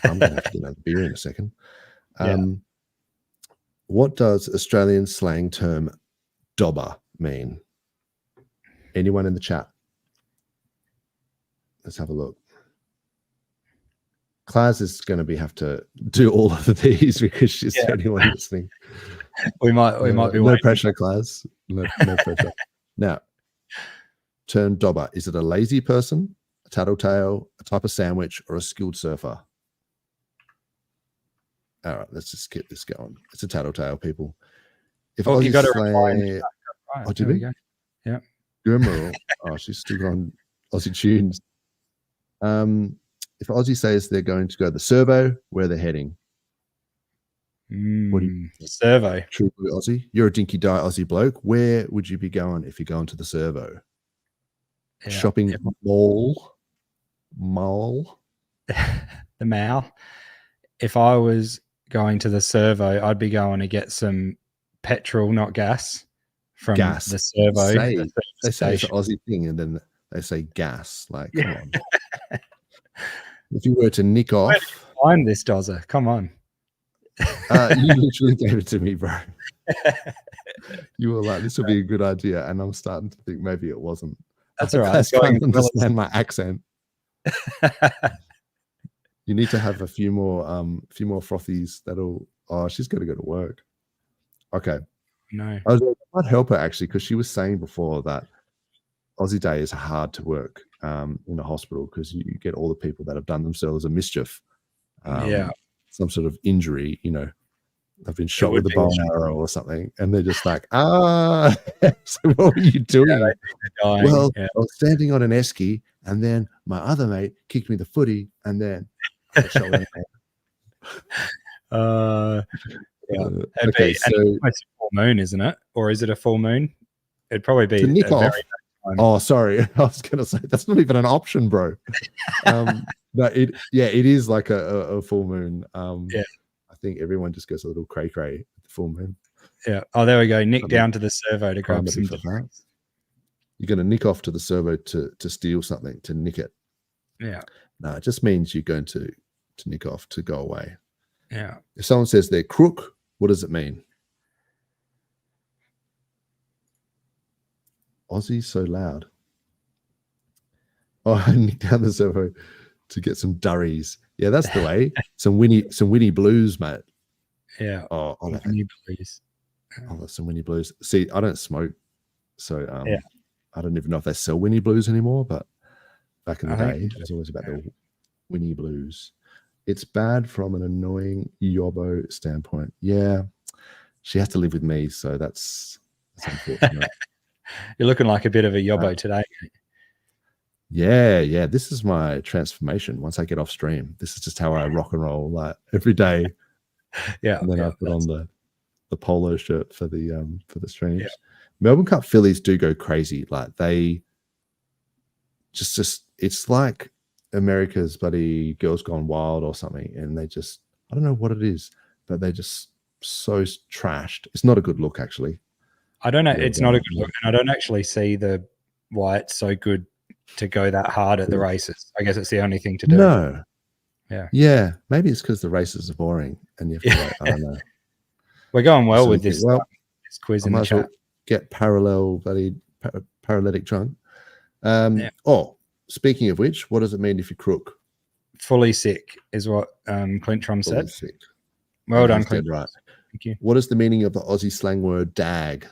I'm going to have to get another beer in a second. What does Australian slang term dobber mean? Anyone in the chat? Let's have a look. Class is going to have to do all of these because she's the only one listening.
We might be
no pressure, class. No pressure. Now, term dobber. Is it a lazy person, a tattletale, a type of sandwich, or a skilled surfer? All right, let's just get this going. It's a tattletale, people. If
you got to
Slang,
right, there we go. Yeah.
Grimmerl. Oh, she's still on Aussie tunes. If Aussie says they're going to go to the servo, where they're heading?
What do you servo?
True Aussie. You're a dinky die Aussie bloke. Where would you be going if you're going to the servo? Yeah. Shopping mall.
The mall. If I was going to the servo, I'd be going to get some petrol, not gas, from the servo.
They say it's an Aussie thing, and then they say gas. Like, come on. If you were to nick off,
where did you find this, Dozza? Come on.
You literally gave it to me, bro. You were like, this would be a good idea, and I'm starting to think maybe it wasn't.
That's all right.
I can't understand my accent. You need to have a few more frothies that'll. Oh, she's got to go to work. Okay.
No.
I might help her actually, because she was saying before that Aussie Day is hard to work in a hospital because you get all the people that have done themselves a mischief. Some sort of injury, you know, they've been shot with a bow and arrow or something, and they're just like, so what were you doing? Well, I was standing on an esky, and then my other mate kicked me the footy, and then I got shot with
okay, so it's a full moon, isn't it? Or is it a full moon? It'd probably be
to nick off. Oh, sorry, I was going to say that's not even an option, bro. No, it is like a full moon. I think everyone just goes a little cray at the full moon.
Yeah. Oh, there we go. Nick down to the servo to grab some.
You're going to nick off to the servo to steal something, to nick it.
Yeah.
No, it just means you're going to nick off, to go away.
Yeah.
If someone says they're crook, what does it mean? Aussie's so loud. Oh, I nicked down the servo to get some durries. Yeah, that's the way. Some Winnie Blues, mate.
Yeah.
Oh,
Winnie Blues.
Oh, that's some Winnie Blues. See, I don't smoke, so I don't even know if they sell Winnie Blues anymore. But back in the day, it was always about the Winnie Blues. It's bad from an annoying yobbo standpoint. Yeah, she has to live with me, so that's unfortunate.
You're looking like a bit of a yobbo today.
Yeah. This is my transformation. Once I get off stream, this is just how I rock and roll, like every day.
Yeah.
And then I put on the polo shirt for the streams. Yeah. Melbourne Cup fillies do go crazy. Like they just it's like America's bloody Girls Gone Wild or something, and they just, I don't know what it is, but they just so trashed. It's not a good look, actually.
I don't know. It's not a good look, and I don't actually see why it's so good to go that hard at the races. I guess it's the only thing to do.
No.
Yeah.
Maybe it's because the races are boring, and you have to I don't know.
We're going well with this quiz in the chat.
Get paralytic drunk. Oh, speaking of which, what does it mean if you crook?
Fully sick is what Clintron said.
Sick.
Well done, Clint.
Right.
Thank you.
What is the meaning of the Aussie slang word dag?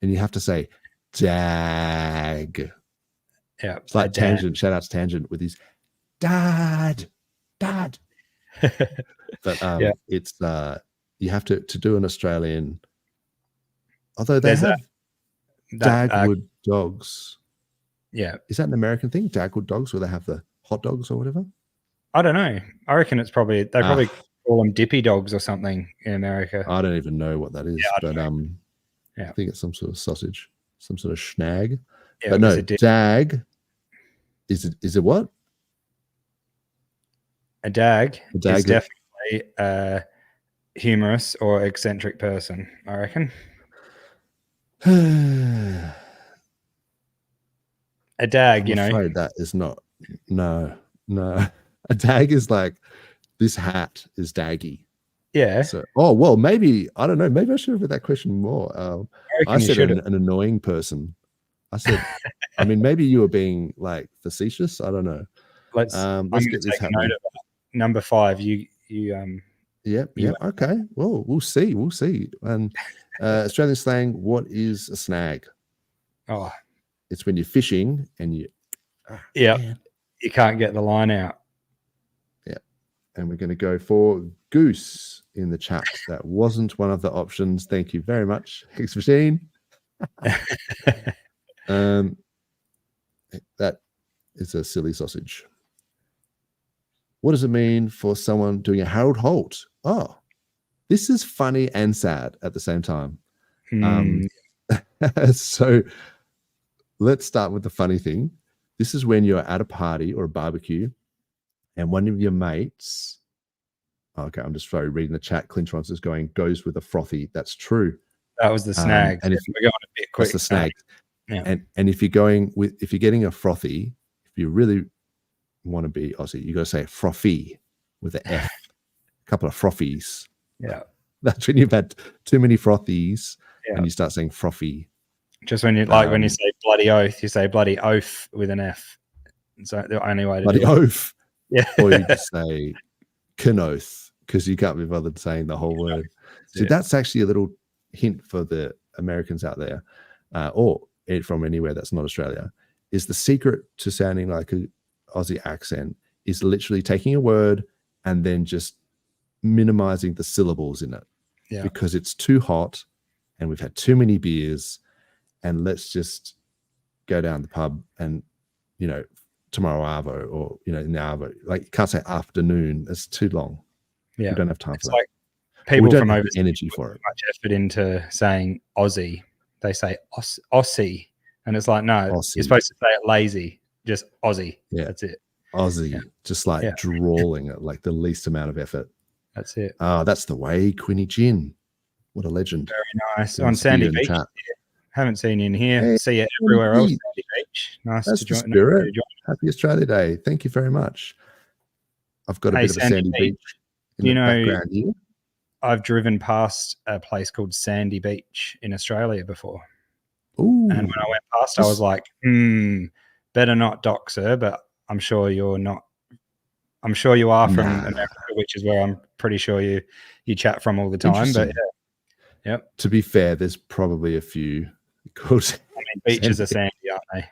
And you have to say dag.
Yeah.
It's like Tangent. Shout out to Tangent with his dad. But it's you have to do an Australian, although they have Dagwood dogs.
Yeah.
Is that an American thing? Dagwood dogs, where they have the hot dogs or whatever?
I don't know. I reckon it's probably call them dippy dogs or something in America.
I don't even know what that is, but I think it's some sort of sausage, some sort of schnag. Yeah, but no, dag is it what?
A dag is definitely a humorous or eccentric person, I reckon. A dag,
I'm afraid that is not. No. A dag is like, this hat is daggy.
Yeah.
So, maybe, I don't know. Maybe I should have read that question more. I said an annoying person. I said, I mean, maybe you were being like facetious. I don't know.
Let's get this happening. Number 5, you.
Yep. Okay. Well, we'll see. And Australian slang, what is a snag?
Oh,
it's when you're fishing and you.
You can't get the line out.
Yeah, And we're going to go for Goose in the chat. That wasn't one of the options. Thank you very much, Hex Machine. That is a silly sausage. What does it mean for someone doing a Harold Holt? Oh, this is funny and sad at the same time. So let's start with the funny thing. This is when you're at a party or a barbecue and one of your mates, okay, I'm just reading the chat. Clintrons is going, goes with a frothy. That's true.
That was the snag.
And if
we're going a bit quick,
that's the snag.
Yeah.
And if you're getting a frothy, if you really want to be Aussie, you got to say frothy with an F. A couple of frothies.
Yeah.
That's when you've had too many frothies and you start saying frothy.
Just when you when you say bloody oath, you say bloody oath with an F. So the only way to
bloody
do
oath.
Yeah.
Or you just say canoth because you can't be bothered saying the whole word. So that's actually a little hint for the Americans out there, or from anywhere that's not Australia, is the secret to sounding like an Aussie accent is literally taking a word and then just minimizing the syllables in it because it's too hot and we've had too many beers and let's just go down the pub and, tomorrow arvo or, in the arvo. Like you can't say afternoon. It's too long.
Yeah.
We don't have time for
like
that.
People
we don't
from
have
overseas
energy for it.
Much effort into saying Aussie. They say Aussie. And it's like, no,
Aussie.
You're supposed to say it lazy. Just Aussie.
Yeah.
That's it.
Aussie. Yeah. Just like drawing it, like the least amount of effort.
That's it.
Oh, that's the way. Quinny Gin. What a legend.
Very nice. On Sandy Beach. Haven't seen you in here.
Hey,
see you everywhere else. Sandy Beach. Nice
that's
to join.
The spirit. Happy Australia Day. Thank you very much. I've got a bit of a Sandy Beach in the background here.
I've driven past a place called Sandy Beach in Australia before.
Ooh.
And when I went past, I was like, better not dock, sir, but I'm sure you're not. I'm sure you are from America, which is where I'm pretty sure you chat from all the time. But
to be fair, there's probably a few called
beaches are sandy, aren't they?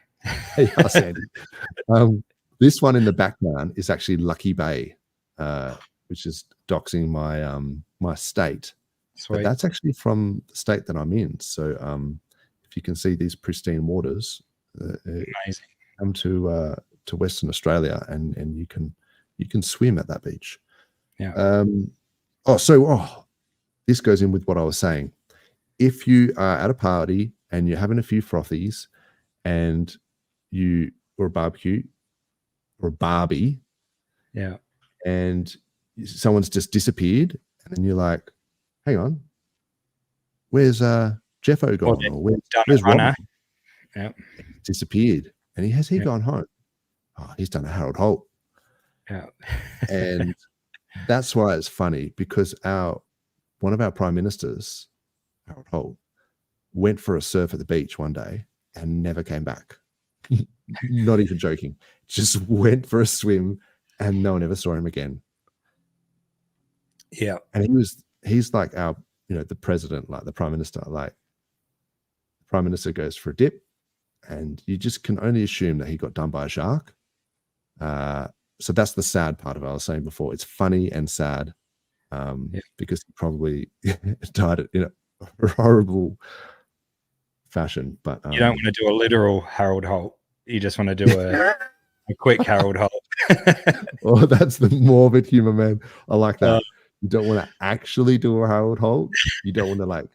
They are sandy. This one in the background is actually Lucky Bay, which is doxing my my state.
Sweet.
But that's actually from the state that I'm in. So if you can see these pristine waters,
amazing.
Come to Western Australia and you can swim at that beach.
Yeah.
This goes in with what I was saying. If you are at a party and you're having a few frothies and or a barbecue or a Barbie, and someone's just disappeared, and then you're like, hang on, where's Jeffo gone? Or where's Ron?
Yeah.
Disappeared. And has he gone home? Oh, he's done a Harold Holt.
Yeah.
And that's why it's funny, because one of our prime ministers, Harold Holt, went for a surf at the beach one day and never came back. Not even joking. Just went for a swim and no one ever saw him again.
Yeah.
And he's like our, the president, like the prime minister, like the prime minister goes for a dip and you just can only assume that he got done by a shark. So that's the sad part of it. I was saying before, it's funny and sad because he probably died in a horrible fashion. But
you don't want to do a literal Harold Holt. You just want to do a quick Harold Holt.
Oh, that's the morbid humor, man. I like that. You don't want to actually do a Harold Holt. You don't want to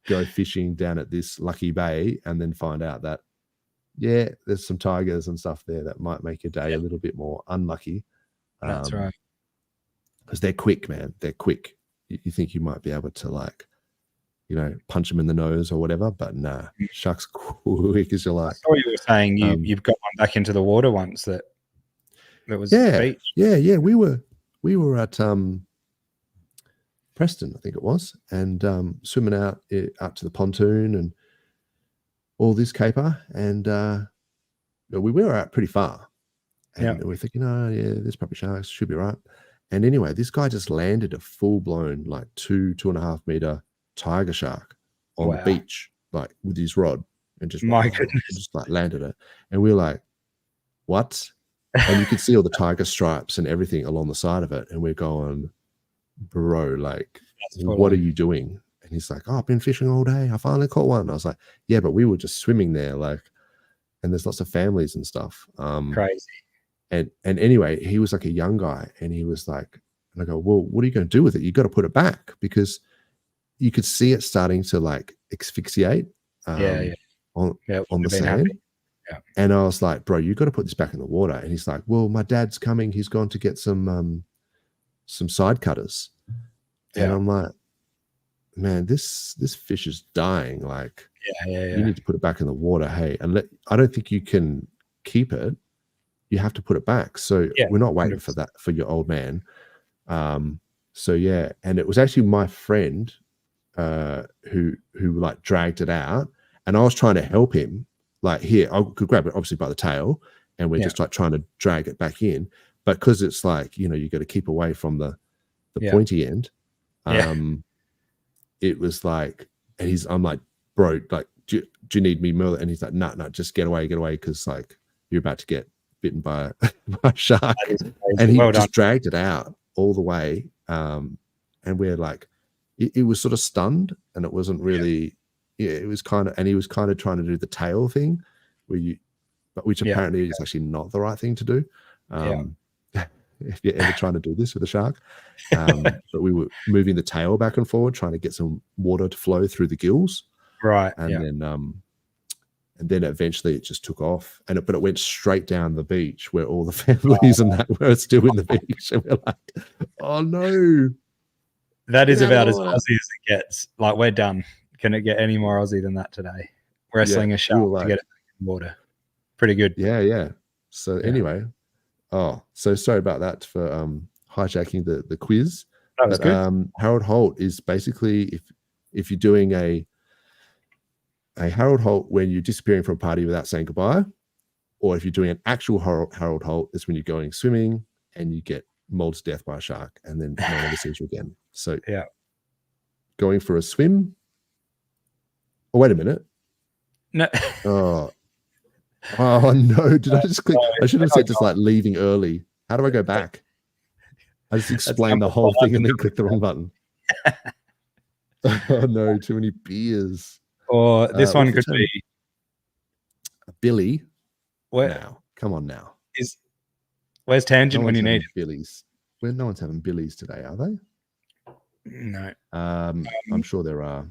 go fishing down at this Lucky Bay and then find out that there's some tigers and stuff there that might make your day a little bit more unlucky.
That's right.
Because they're quick, man. They're quick. You think you might be able to punch them in the nose or whatever, but nah, sharks quick as you like.
I saw you were saying you've got one back into the water once that was beach.
Yeah. We were at Preston, I think it was, and swimming out to the pontoon and all this caper, and we were out pretty far, and we're thinking, there's probably sharks, should be right. And anyway, this guy just landed a full-blown 2.5 meter tiger shark on the beach, with his rod, and just
my goodness,
just landed it, and we were like, what? And you could see all the tiger stripes and everything along the side of it. And we're going, bro, like, what are you doing? And he's like, oh, I've been fishing all day. I finally caught one. And I was like, yeah, but we were just swimming there. Like, and there's lots of families and stuff.
Crazy.
And anyway, he was like a young guy, and he was like, and I go, well, what are you going to do with it? You got to put it back, because you could see it starting to like asphyxiate on the sand.
Yeah.
And I was like, bro, you got to put this back in the water. And he's like, well, my dad's coming. He's gone to get some side cutters.
Yeah.
And I'm like, man, this fish is dying. Like, you need to put it back in the water. Hey, and I don't think you can keep it. You have to put it back. So we're not waiting 100%. For that, for your old man. So yeah, and it was actually my friend who like dragged it out, and I was trying to help him. Like, here, I could grab it obviously by the tail, and we're just like trying to drag it back in. But because it's like, you know, you got to keep away from the pointy end. It was like, and I'm like, bro, like, do you need me more? And he's like, no, just get away, because like you're about to get bitten by a shark. And he just dragged it out all the way. And we're like, it was sort of stunned, and it wasn't really, it was kind of, and he was kind of trying to do the tail thing, which apparently is actually not the right thing to do. If you're ever trying to do this with a shark. But we were moving the tail back and forward, trying to get some water to flow through the gills.
Right.
And then eventually it just took off, but it went straight down the beach where all the families and that were still in the beach. And we're like, oh no.
That is about as Aussie as it gets. Like, we're done. Can it get any more Aussie than that today? Wrestling a shark to get it in water. Pretty good. Yeah.
So anyway, so sorry about that for hijacking the quiz.
That was good.
Harold Holt is basically, if you're doing a Harold Holt when you're disappearing from a party without saying goodbye, or if you're doing an actual Harold Holt, it's when you're going swimming and you get mauled to death by a shark, and then no one ever sees you again. So going for a swim. Oh, wait a minute.
No.
Oh no! Did I just click? I should have said just like leaving early. How do I go back? I just explained the whole thing and then clicked the wrong button. Oh no! Too many beers.
Or this one could be
Billy.
Where
now? Come on now.
Where's Tangent when you need it?
Billies. No one's having Billies today, are they?
No.
I'm sure there are.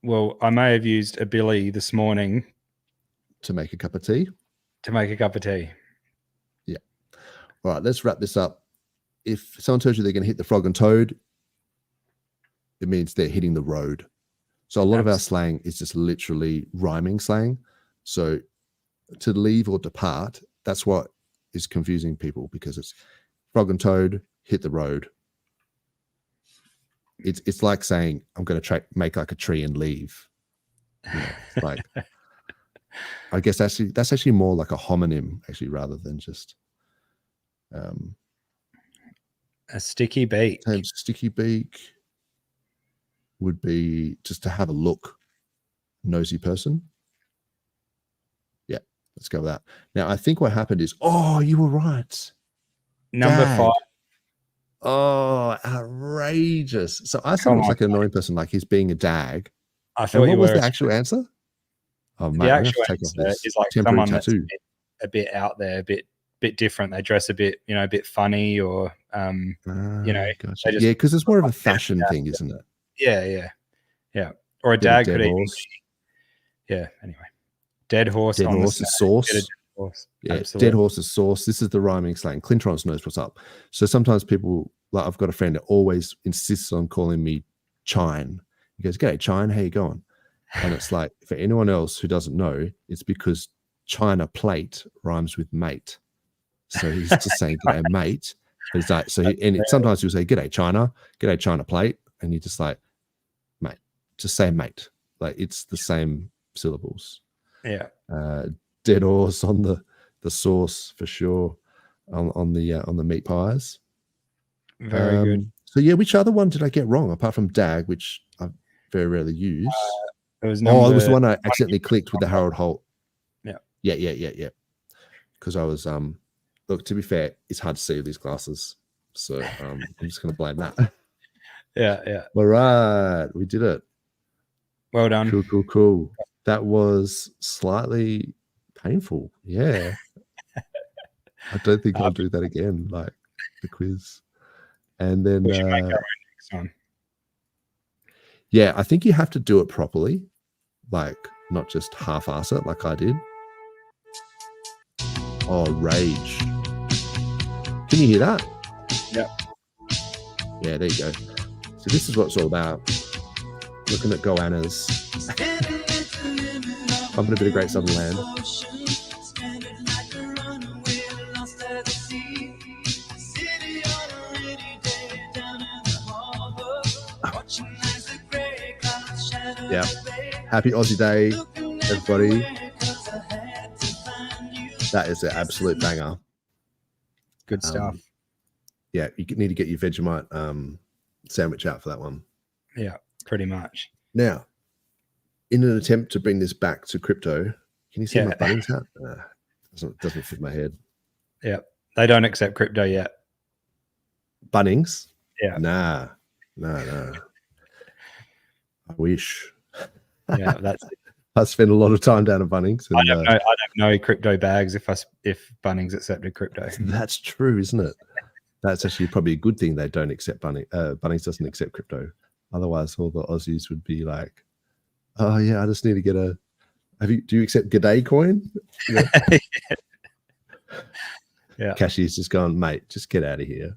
Well, I may have used a Billy this morning
to make a cup of tea. Yeah. All right, let's wrap this up. If someone tells you they're going to hit the frog and toad, it means they're hitting the road. So a lot of our slang is just literally rhyming slang. So to leave or depart, that's what is confusing people, because it's frog and toad, hit the road. It's like saying, I'm going to make like a tree and leave. You know, it's like, I guess that's actually more like a homonym, actually, rather than just
a sticky beak.
Sticky beak would be just to have a look. Nosy person. Yeah, let's go with that. Now, I think what happened is, you were right.
Number 5.
Oh, outrageous. So I thought it was like an annoying person, like he's being a dag.
I thought what
was the actual answer? Oh, mate,
the actual answer is like someone that's a bit out there, a bit different. They dress a bit, a bit funny, or
gotcha. Because it's more of a fashion thing, isn't it?
Yeah. Or a dag could even be, anyway. Dead horse
is sauce. Dead horse is sauce. This is the rhyming slang. Clintrons knows what's up. So sometimes people, like I've got a friend that always insists on calling me Chine. He goes, "G'day, Chine, how you going?" And it's like, for anyone else who doesn't know, it's because China plate rhymes with mate. So he's just saying, "G'day, mate." But it's like, sometimes he'll say, "G'day, China, g'day, China plate," and you're just like, "Mate, just say mate." Like, it's the same syllables.
Yeah.
Dead horse on the sauce for sure, on the meat pies.
Very good.
So yeah, which other one did I get wrong apart from dag, which I very rarely use?
It was
it was the one I accidentally clicked with the Harold Holt.
Yeah.
Because I was look, to be fair, it's hard to see with these glasses. So I'm just going to blame that.
Yeah.
All right. We did it.
Well done.
Cool. That was slightly painful. Yeah. I don't think I'll do that again, like the quiz. And then
we should make our own next time.
Yeah, I think you have to do it properly, like not just half-ass it like I did. Oh, rage. Can you hear that?
Yeah.
Yeah, there you go. So this is what it's all about. Looking at goannas. Pumping a bit of Great Southern Land. Yeah. Happy Aussie Day, everybody. That is an absolute banger.
Good stuff.
Yeah, you need to get your Vegemite sandwich out for that one.
Yeah, pretty much.
Now, in an attempt to bring this back to crypto, can you see my Bunnings hat? Doesn't fit my head.
Yeah, they don't accept crypto yet.
Bunnings?
Yeah.
Nah. I wish.
Yeah, that's it.
I spend a lot of time down at Bunnings. And,
I'd have no crypto bags if Bunnings accepted crypto.
That's true, isn't it? That's actually probably a good thing they don't accept Bunnings. Bunnings doesn't accept crypto. Otherwise, all the Aussies would be like, "Oh yeah, I just need to get a. Do you accept G'day coin?" Yeah.
Yeah.
Cashier's just gone, mate. Just get out of here.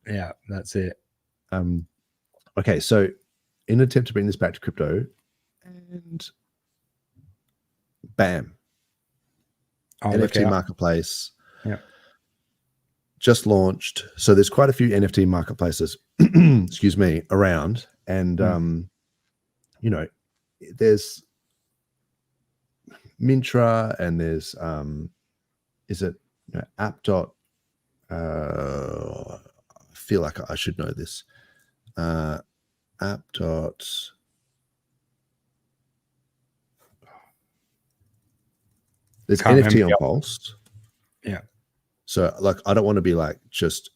Yeah, that's it.
Okay, so in an attempt to bring this back to crypto, and bam, NFT marketplace.
Yeah.
Just launched. So there's quite a few NFT marketplaces, excuse me, around. And, you know, there's Mintra and there's, is it app dot, I feel like I should know this. App dot, there's NFT on Pulse.
Yeah.
So like, I don't want to be like just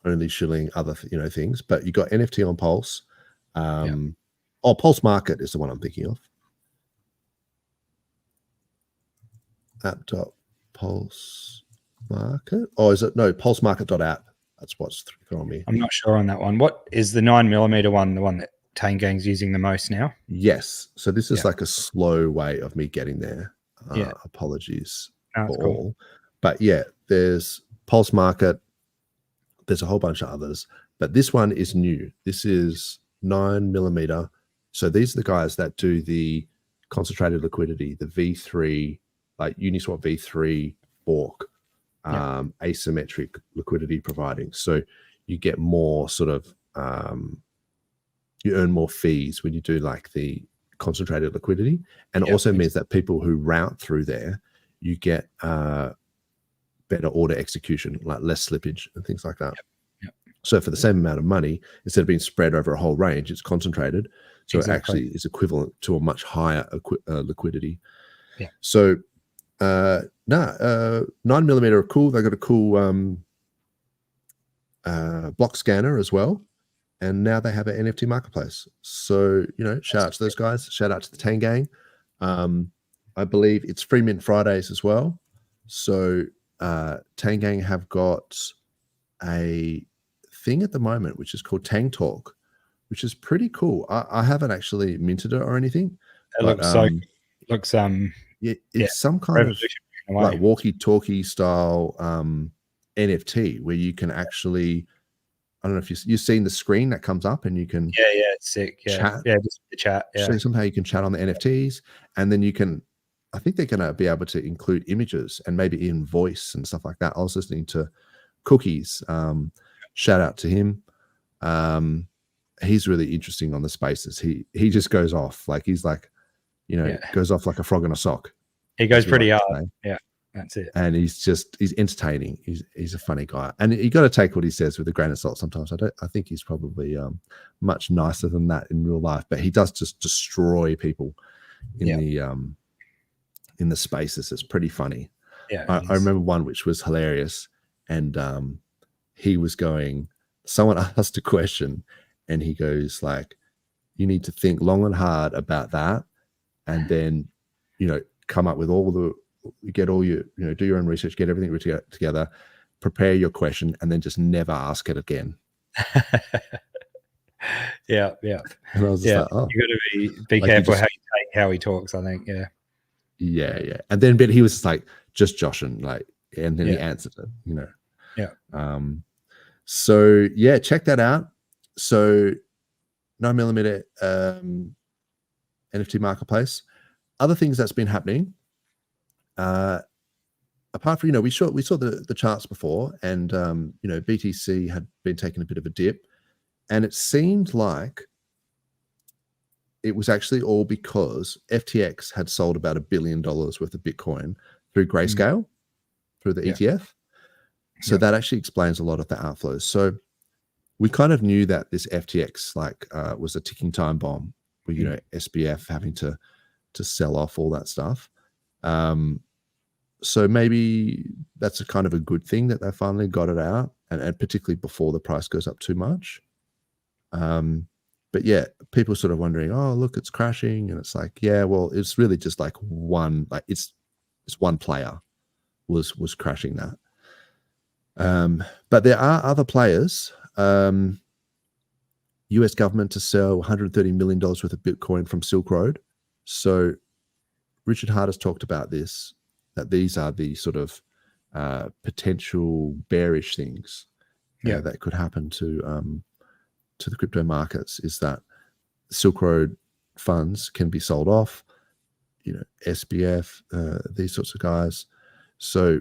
only shilling other, things, but you got NFT on Pulse. Oh, Pulse Market is the one I'm thinking of. App.pulse market. Oh, is it? No, pulsemarket.app. That's what's throwing me.
I'm not sure on that one. What is the 9mm one, the one that Tane Gang's using the most now?
Yes. So this is like a slow way of me getting there. Apologies for all. But yeah, there's Pulse Market. There's a whole bunch of others. But this one is new. This is 9mm. So these are the guys that do the concentrated liquidity, the V3, like Uniswap V3 fork, asymmetric liquidity providing. So you get more sort of, you earn more fees when you do like the concentrated liquidity. And it also means that people who route through there, you get better order execution, like less slippage and things like that. So for the same amount of money, instead of being spread over a whole range, it's concentrated. So it actually is equivalent to a much higher liquidity.
Yeah.
So 9mm are cool. They got a cool block scanner as well. And now they have an NFT marketplace. So, shout out to those guys. Shout out to the Tane Gang. I believe it's Free Mint Fridays as well. So Tane Gang have got a thing at the moment, which is called Tang Talk, which is pretty cool. I haven't actually minted it or anything.
It looks
it's some kind of like walkie-talkie style NFT where you can actually, I don't know if you've seen the screen that comes up and you can
it's sick.
Chat.
Just the chat.
So somehow you can chat on the NFTs, and then you can, I think they're going to be able to include images and maybe even voice and stuff like that. I was listening to Cookies. Shout out to him. He's really interesting on the spaces. He just goes off. Like he's like, goes off like a frog in a sock.
He goes pretty hard. Yeah, that's it.
And he's entertaining. He's a funny guy. And you got to take what he says with a grain of salt sometimes. I think he's probably much nicer than that in real life, but he does just destroy people in the spaces. It's pretty funny.
Yeah.
I remember one which was hilarious. and he was going, someone asked a question and he goes like, you need to think long and hard about that, and then, you know, come up with all the, get all your, you know, do your own research, get everything together, prepare your question, and then just never ask it again.
Yeah.
And I was just like, oh,
you got to be
like
careful how he talks, I think.
Yeah. And then, but he was like, just joshing, like, and then he answered it, you know.
Yeah.
So yeah, check that out. So 9mm NFT marketplace. Other things that's been happening, apart from, you know, we saw the charts before, and you know, BTC had been taking a bit of a dip, and it seemed like it was actually all because FTX had sold about $1 billion worth of Bitcoin through Grayscale, through the ETF. So that actually explains a lot of the outflows. So we kind of knew that this FTX was a ticking time bomb, with, you know, SBF having to sell off all that stuff. So maybe that's a kind of a good thing that they finally got it out, and particularly before the price goes up too much. But yeah, people sort of wondering, oh, look, it's crashing. And it's like, yeah, well, it's really just like one, like it's one player was crashing that. But there are other players. US government to sell $130 million worth of Bitcoin from Silk Road. So Richard Hart has talked about this, that these are the sort of potential bearish things that could happen to the crypto markets, is that Silk Road funds can be sold off, you know, SBF, these sorts of guys. So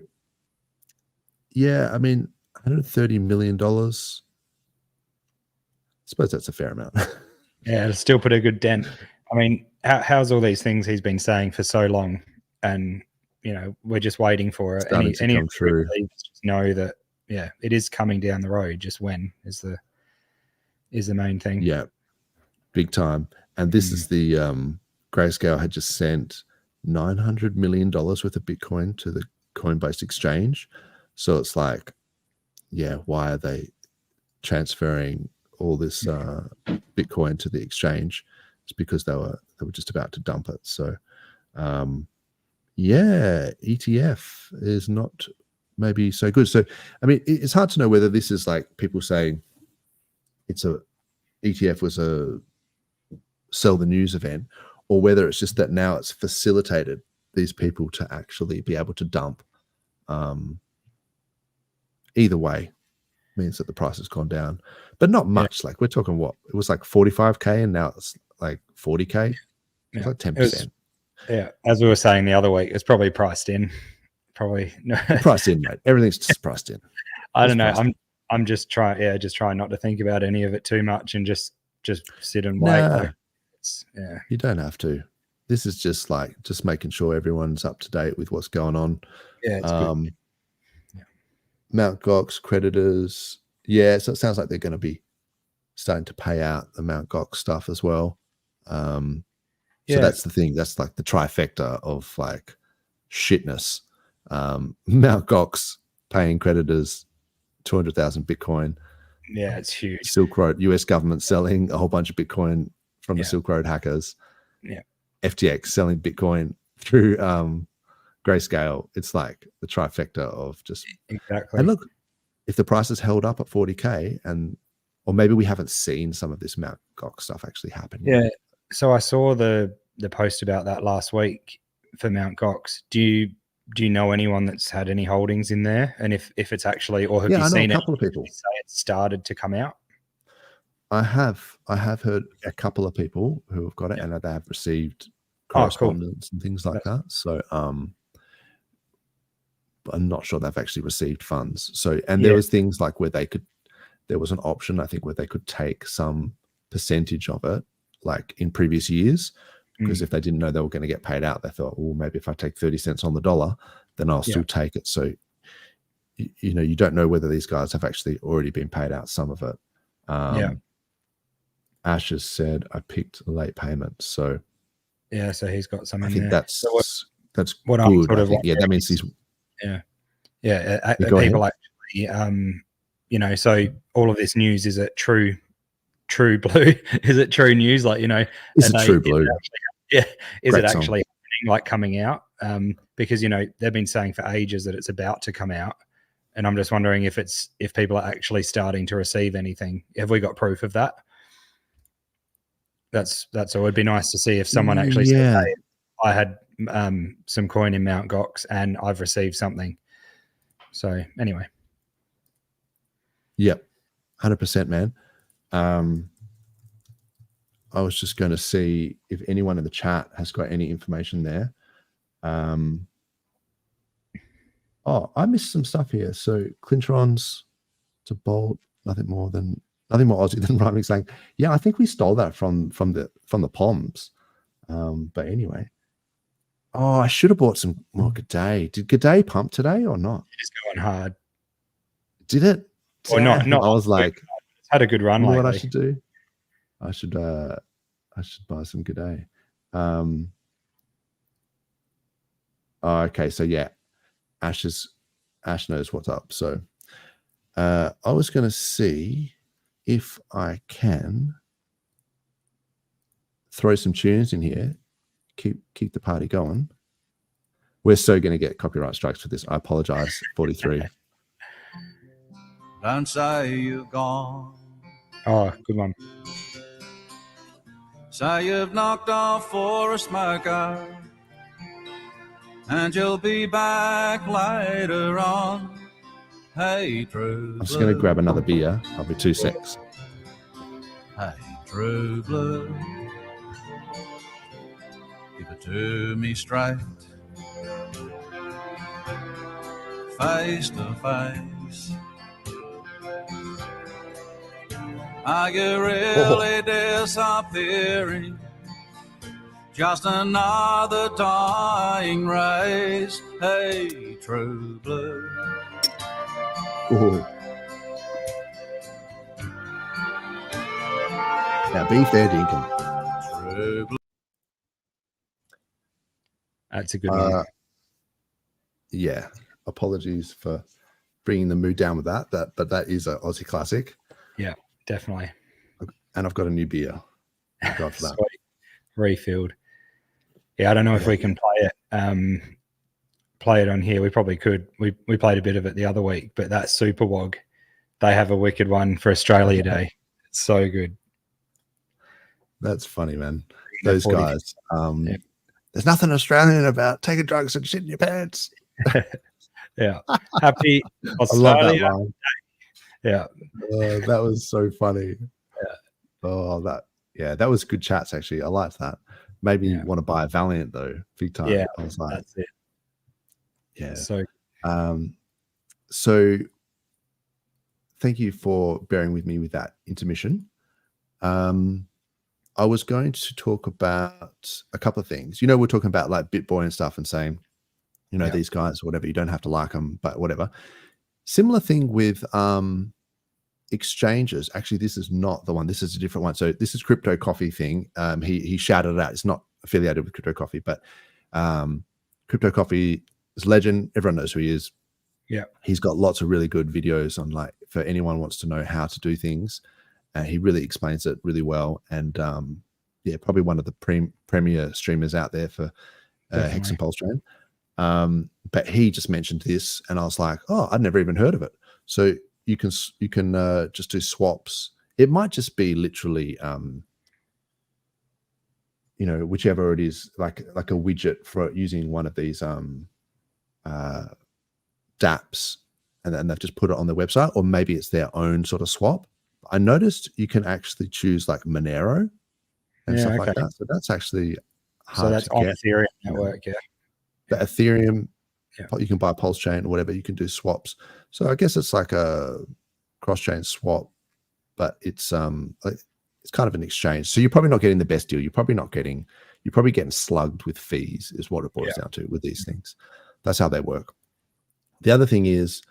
yeah, I mean, $130 million, I suppose that's a fair amount.
Yeah, it'll still put a good dent. I mean, how's all these things he's been saying for so long, and, you know, we're just waiting for it. Any
come true.
Just know that, yeah, it is coming down the road. Just when is the main thing.
Yeah, big time. And this is the Grayscale had just sent $900 million worth of Bitcoin to the Coinbase exchange. So it's like, yeah, why are they transferring all this Bitcoin to the exchange? It's because they were just about to dump it. So yeah, ETF is not maybe so good. So I mean, it's hard to know whether this is like people saying it's a ETF was a sell the news event, or whether it's just that now it's facilitated these people to actually be able to dump. Either way means that the price has gone down, but not much. Like we're talking, what, it was like 45K and now it's like 40K. It's like 10%.
Yeah, as we were saying the other week, it's probably priced in. Probably no.
Priced in, mate. Everything's just priced in.
I don't know. I'm just trying not to think about any of it too much, and just sit and wait.
Nah, you don't have to. This is just making sure everyone's up to date with what's going on.
Yeah, it's good.
Mt. Gox creditors. Yeah, so it sounds like they're going to be starting to pay out the Mt. Gox stuff as well. So that's the thing. That's like the trifecta of like shitness. Mt. Gox paying creditors 200,000 Bitcoin.
Yeah, it's huge.
Silk Road, US government selling a whole bunch of Bitcoin from the Silk Road hackers.
Yeah.
FTX selling Bitcoin through Grayscale. It's like the trifecta of just
exactly.
And look, if the price is held up at 40K, or maybe we haven't seen some of this Mt. Gox stuff actually happen.
Yeah. So I saw the post about that last week for Mt. Gox. Do you know anyone that's had any holdings in there? And if it's actually, or have you seen
a couple of people
say it started to come out?
I have heard a couple of people who have got it, and they have received correspondence and things like that. So but I'm not sure they've actually received funds. So, and there was things like where there was an option, I think, where they could take some percentage of it, like in previous years, because if they didn't know they were going to get paid out, they thought, well, maybe if I take 30 cents on the dollar, then I'll still take it. So, you know, you don't know whether these guys have actually already been paid out some of it. Ash has said, I picked a late payment. So,
yeah, so he's got some.
I think that's
what
good.
Sort of
that means he's.
People actually you know, so all of this news, is it true blue? Is it true news? Like, you know,
is it true blue?
Is it actually like coming out? Because, you know, they've been saying for ages that it's about to come out, and I'm just wondering if people are actually starting to receive anything. Have we got proof of that? That's all. It'd be nice to see if someone actually said, hey, I had some coin in Mt. Gox and I've received something. So anyway.
Yep. 100%, man. I was just going to see if anyone in the chat has got any information there. Oh, I missed some stuff here. So Clintrons to bolt, nothing more Aussie than rhyming slang. Yeah, I think we stole that from the Poms. But anyway. Oh, I should have bought some more G'day. Did G'day pump today or not?
It's going hard.
Did it?
Or not?
I was like,
it's had a good run.
You know
lately.
what I should do? I should buy some G'day. Okay, so yeah, Ash knows what's up. So I was going to see if I can throw some tunes in here, keep the party going. We're so going to get copyright strikes for this. I apologize. 43.
Don't say you've gone.
Oh, good one.
Say you've knocked off for a smoker, and you'll be back later on. Hey, true blue.
I'm just going to grab another beer. I'll be 2 secs.
Hey, true blue. Give it to me straight, face to face. Are you really disappearing? Just another dying race. Hey, true blue.
Ooh. Now beef there, Dinkum.
True blue.
That's a good one.
Yeah. Apologies for bringing the mood down with that, but that is an Aussie classic.
Yeah, definitely.
And I've got a new beer. Thank God for that.
Refilled. Yeah, I don't know if we can play it on here. We probably could. We played a bit of it the other week, but that Super Wog, they have a wicked one for Australia Day. It's so good.
That's funny, man. Those guys. There's nothing Australian about taking drugs and shit in your pants.
Yeah. Happy Australia.
I love that line.
Yeah.
That was so funny.
Yeah.
Oh, that was good chats, actually. I liked that. Made me want to buy a Valiant, though, big time.
Yeah,
I was like,
that's it.
Yeah.
So
Thank you for bearing with me with that intermission. I was going to talk about a couple of things. You know, we're talking about like Bitboy and stuff and saying, you know, these guys, whatever, you don't have to like them, but whatever. Similar thing with exchanges. Actually, this is not the one. This is a different one. So this is Crypto Coffee thing. He shouted it out. It's not affiliated with Crypto Coffee, but Crypto Coffee is a legend. Everyone knows who he is.
Yeah. He's
got lots of really good videos on, like, for anyone who wants to know how to do things. He really explains it really well. And probably one of the premier streamers out there for Hex and PulseChain. But he just mentioned this and I was like, oh, I'd never even heard of it. So you can just do swaps. It might just be literally, you know, whichever it is, like a widget for using one of these dApps, and then they've just put it on their website, or maybe it's their own sort of swap. I noticed you can actually choose like Monero and stuff like that. So that's actually hard.
So that's
to
on
get.
Ethereum network,
The Ethereum, you can buy PulseChain or whatever. You can do swaps. So I guess it's like a cross-chain swap, but it's kind of an exchange. So you're probably not getting the best deal. You're probably getting slugged with fees, is what it boils down to with these things. That's how they work. The other thing is,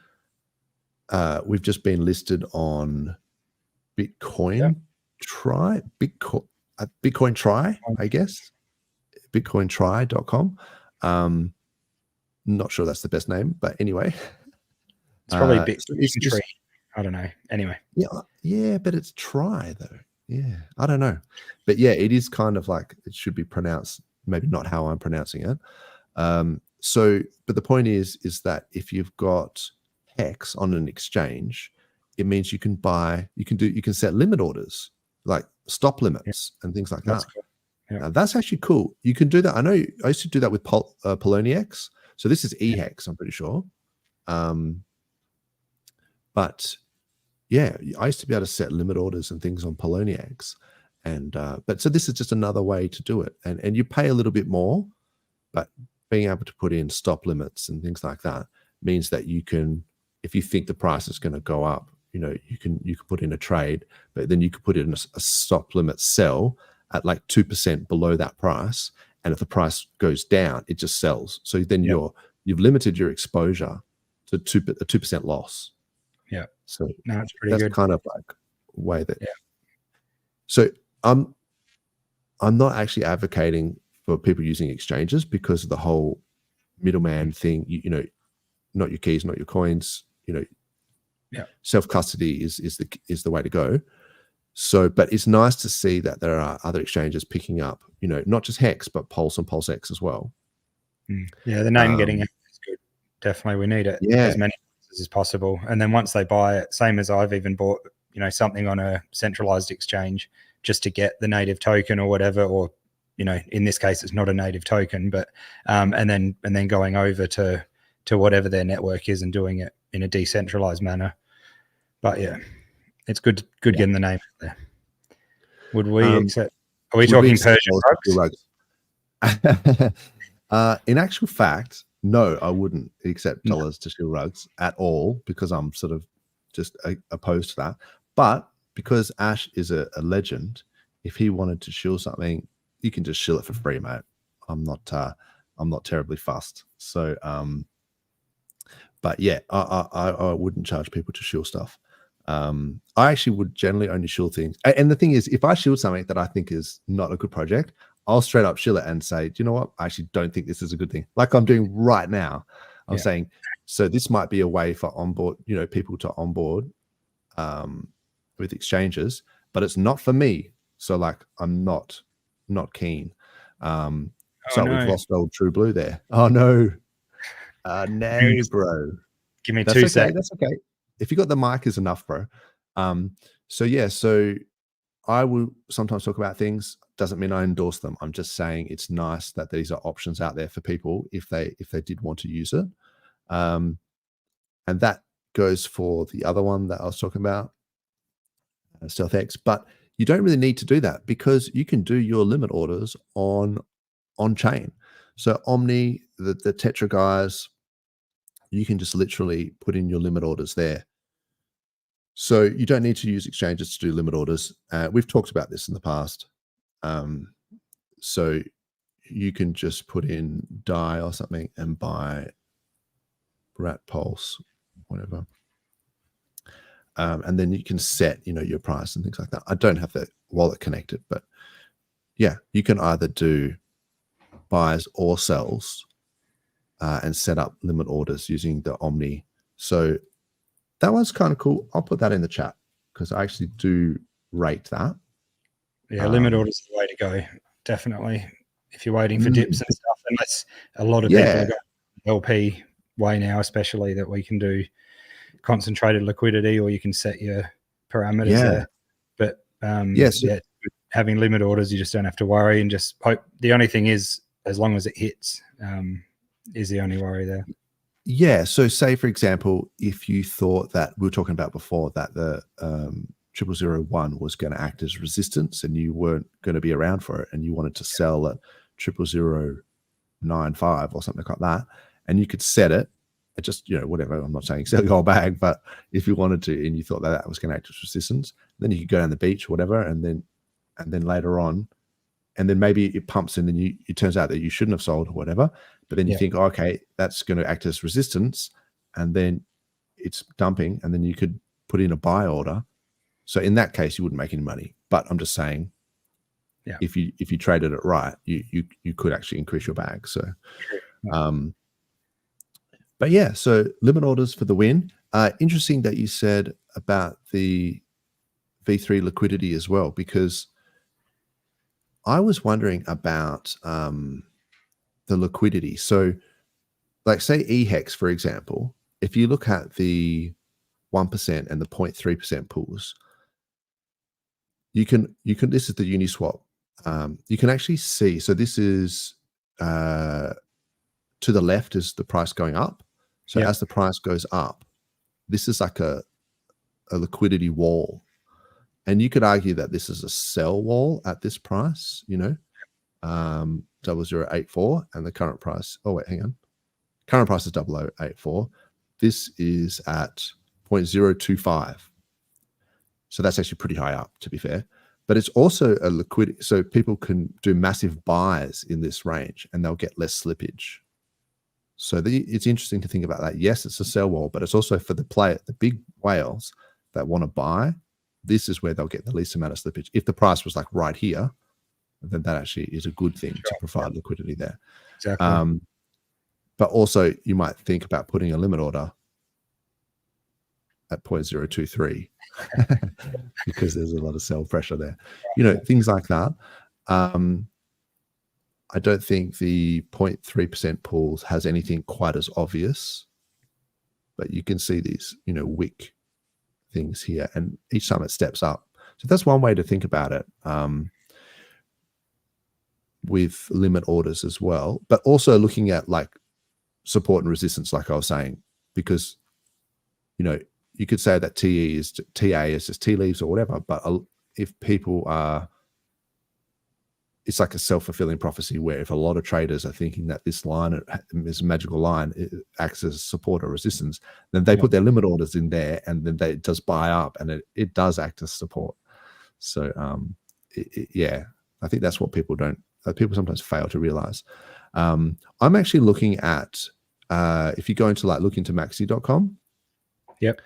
we've just been listed on Bitcoin Try, Bitcoin Try, I guess, bitcointry.com. Not sure that's the best name, but anyway,
It's probably a bit entry. I don't know. Anyway.
Yeah, but it's try though. Yeah, I don't know. But yeah, it is kind of like it should be pronounced, maybe not how I'm pronouncing it. But the point is that if you've got Hex on an exchange, it means you can set limit orders, like stop limits and things like that.
Cool. Yeah.
Now, that's actually cool. You can do that. I know I used to do that with PoloniX. So this is eHex, I'm pretty sure. But yeah, I used to be able to set limit orders and things on PoloniX. And but so this is just another way to do it. And you pay a little bit more, but being able to put in stop limits and things like that means that you can, if you think the price is going to go up, you can put in a trade, but then you could put in a stop limit sell at like 2% below that price. And if the price goes down, it just sells. So then you've limited your exposure to a 2% loss.
Yeah.
So
that's pretty
that's
good.
kind of like a way that. Yeah. So I'm not actually advocating for people using exchanges because of the whole middleman thing. Not your keys, not your coins. Self custody is the way to go. So, but it's nice to see that there are other exchanges picking up. Not just Hex, but Pulse and PulseX as well.
Yeah, the name getting out is good. Definitely, we need it as many as possible. And then once they buy it, same as I've even bought, something on a centralized exchange just to get the native token or whatever, or in this case, it's not a native token, but and then going over to whatever their network is and doing it in a decentralized manner. But yeah, it's good getting the name out there. Would we accept? Are we talking Persian rugs?
In actual fact, no, I wouldn't accept dollars to shill rugs at all because I'm sort of just opposed to that. But because Ash is a legend, if he wanted to shill something, you can just shill it for free, mate. I'm not terribly fussed. So, but yeah, I wouldn't charge people to shill stuff. I actually would generally only shill things. And the thing is, if I shill something that I think is not a good project, I'll straight up shill it and say, do you know what? I actually don't think this is a good thing. Like I'm doing right now. I'm saying, so this might be a way for people to onboard with exchanges, but it's not for me. So like, I'm not keen. We've lost old True Blue there. Oh no. No, bro.
Give me 2 seconds.
That's okay. If you got the mic is enough, bro. So I will sometimes talk about things. Doesn't mean I endorse them. I'm just saying it's nice that these are options out there for people if they did want to use it. And that goes for the other one that I was talking about, StealthX. But you don't really need to do that because you can do your limit orders on chain. So Omni, the Tetra guys, you can just literally put in your limit orders there. So you don't need to use exchanges to do limit orders. We've talked about this in the past. So you can just put in DAI or something and buy Rat Pulse, whatever. And then you can set, your price and things like that. I don't have the wallet connected, but yeah, you can either do buys or sells and set up limit orders using the Omni. So that one's kind of cool. I'll put that in the chat because I actually do rate that.
Yeah, limit orders is the way to go. Definitely. If you're waiting for dips and stuff, unless a lot of people have got LP way now, especially that we can do concentrated liquidity or you can set your parameters there. But having limit orders, you just don't have to worry and just hope. The only thing is, as long as it hits, is the only worry there.
Yeah. So say, for example, if you thought that we were talking about before that the 0001 was going to act as resistance and you weren't going to be around for it and you wanted to sell at 00095 or something like that, and you could set it at just, whatever, I'm not saying sell your whole bag, but if you wanted to and you thought that was going to act as resistance, then you could go down the beach or whatever, and then later on, and then maybe it pumps and then it turns out that you shouldn't have sold or whatever, but then you think, okay, that's going to act as resistance, and then it's dumping, and then you could put in a buy order. So in that case, you wouldn't make any money. But I'm just saying, if you traded it right, you could actually increase your bag. So, but yeah, so limit orders for the win. Interesting that you said about the V3 liquidity as well, because I was wondering about the liquidity. So like say eHex, for example, if you look at the 1% and the 0.3% pools, you can this is the Uniswap. You can actually see, so this is to the left is the price going up. So as the price goes up, this is like a liquidity wall. And you could argue that this is a sell wall at this price, 0084, and the current price, oh wait, hang on. Current price is 0084. This is at 0.025. So that's actually pretty high up, to be fair. But it's also a liquidity, so people can do massive buys in this range and they'll get less slippage. So it's interesting to think about that. Yes, it's a sell wall, but it's also for the big whales that want to buy. This is where they'll get the least amount of slippage. If the price was like right here, then that actually is a good thing to provide liquidity there.
Exactly.
But also you might think about putting a limit order at 0.023 because there's a lot of sell pressure there. Things like that. I don't think the 0.3% pools has anything quite as obvious, but you can see these, wick things here, and each time it steps up. So that's one way to think about it, with limit orders as well, but also looking at like support and resistance, like I was saying, because, you could say that TA is just tea leaves or whatever, but if people are, it's like a self-fulfilling prophecy where if a lot of traders are thinking that this line, this magical line, it acts as support or resistance, then they put their limit orders in there, and then it does buy up, and it does act as support. So I think that's what people sometimes fail to realize. I'm actually looking at, if you go into look into maxi.com.
Yep.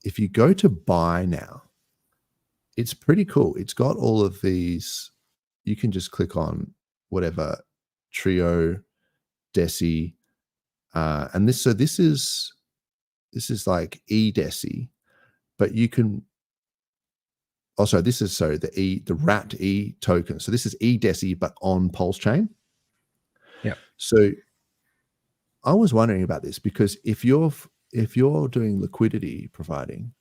If you go to buy now, it's pretty cool. It's got all of these. You can just click on whatever trio, deci, and this. So this is like eDeci, but you can also this is the wrapped E token. So this is eDeci, but on PulseChain.
Yeah.
So I was wondering about this because if you're doing liquidity providing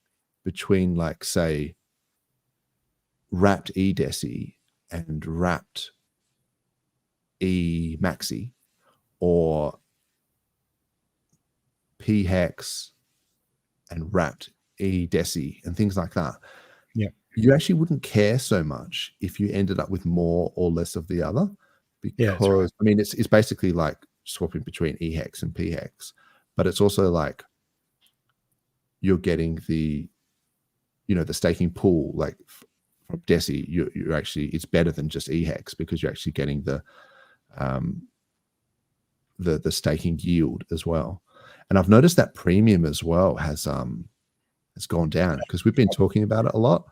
between like say wrapped eDeci and wrapped eMaxi or PHEX and wrapped eDeci and things like that, you actually wouldn't care so much if you ended up with more or less of the other, because I mean it's basically like swapping between eHex and PHEX, but it's also like you're getting the the staking pool like from Deci. You're actually, it's better than just eHex because you're actually getting the staking yield as well. And I've noticed that premium as well has gone down because we've been talking about it a lot.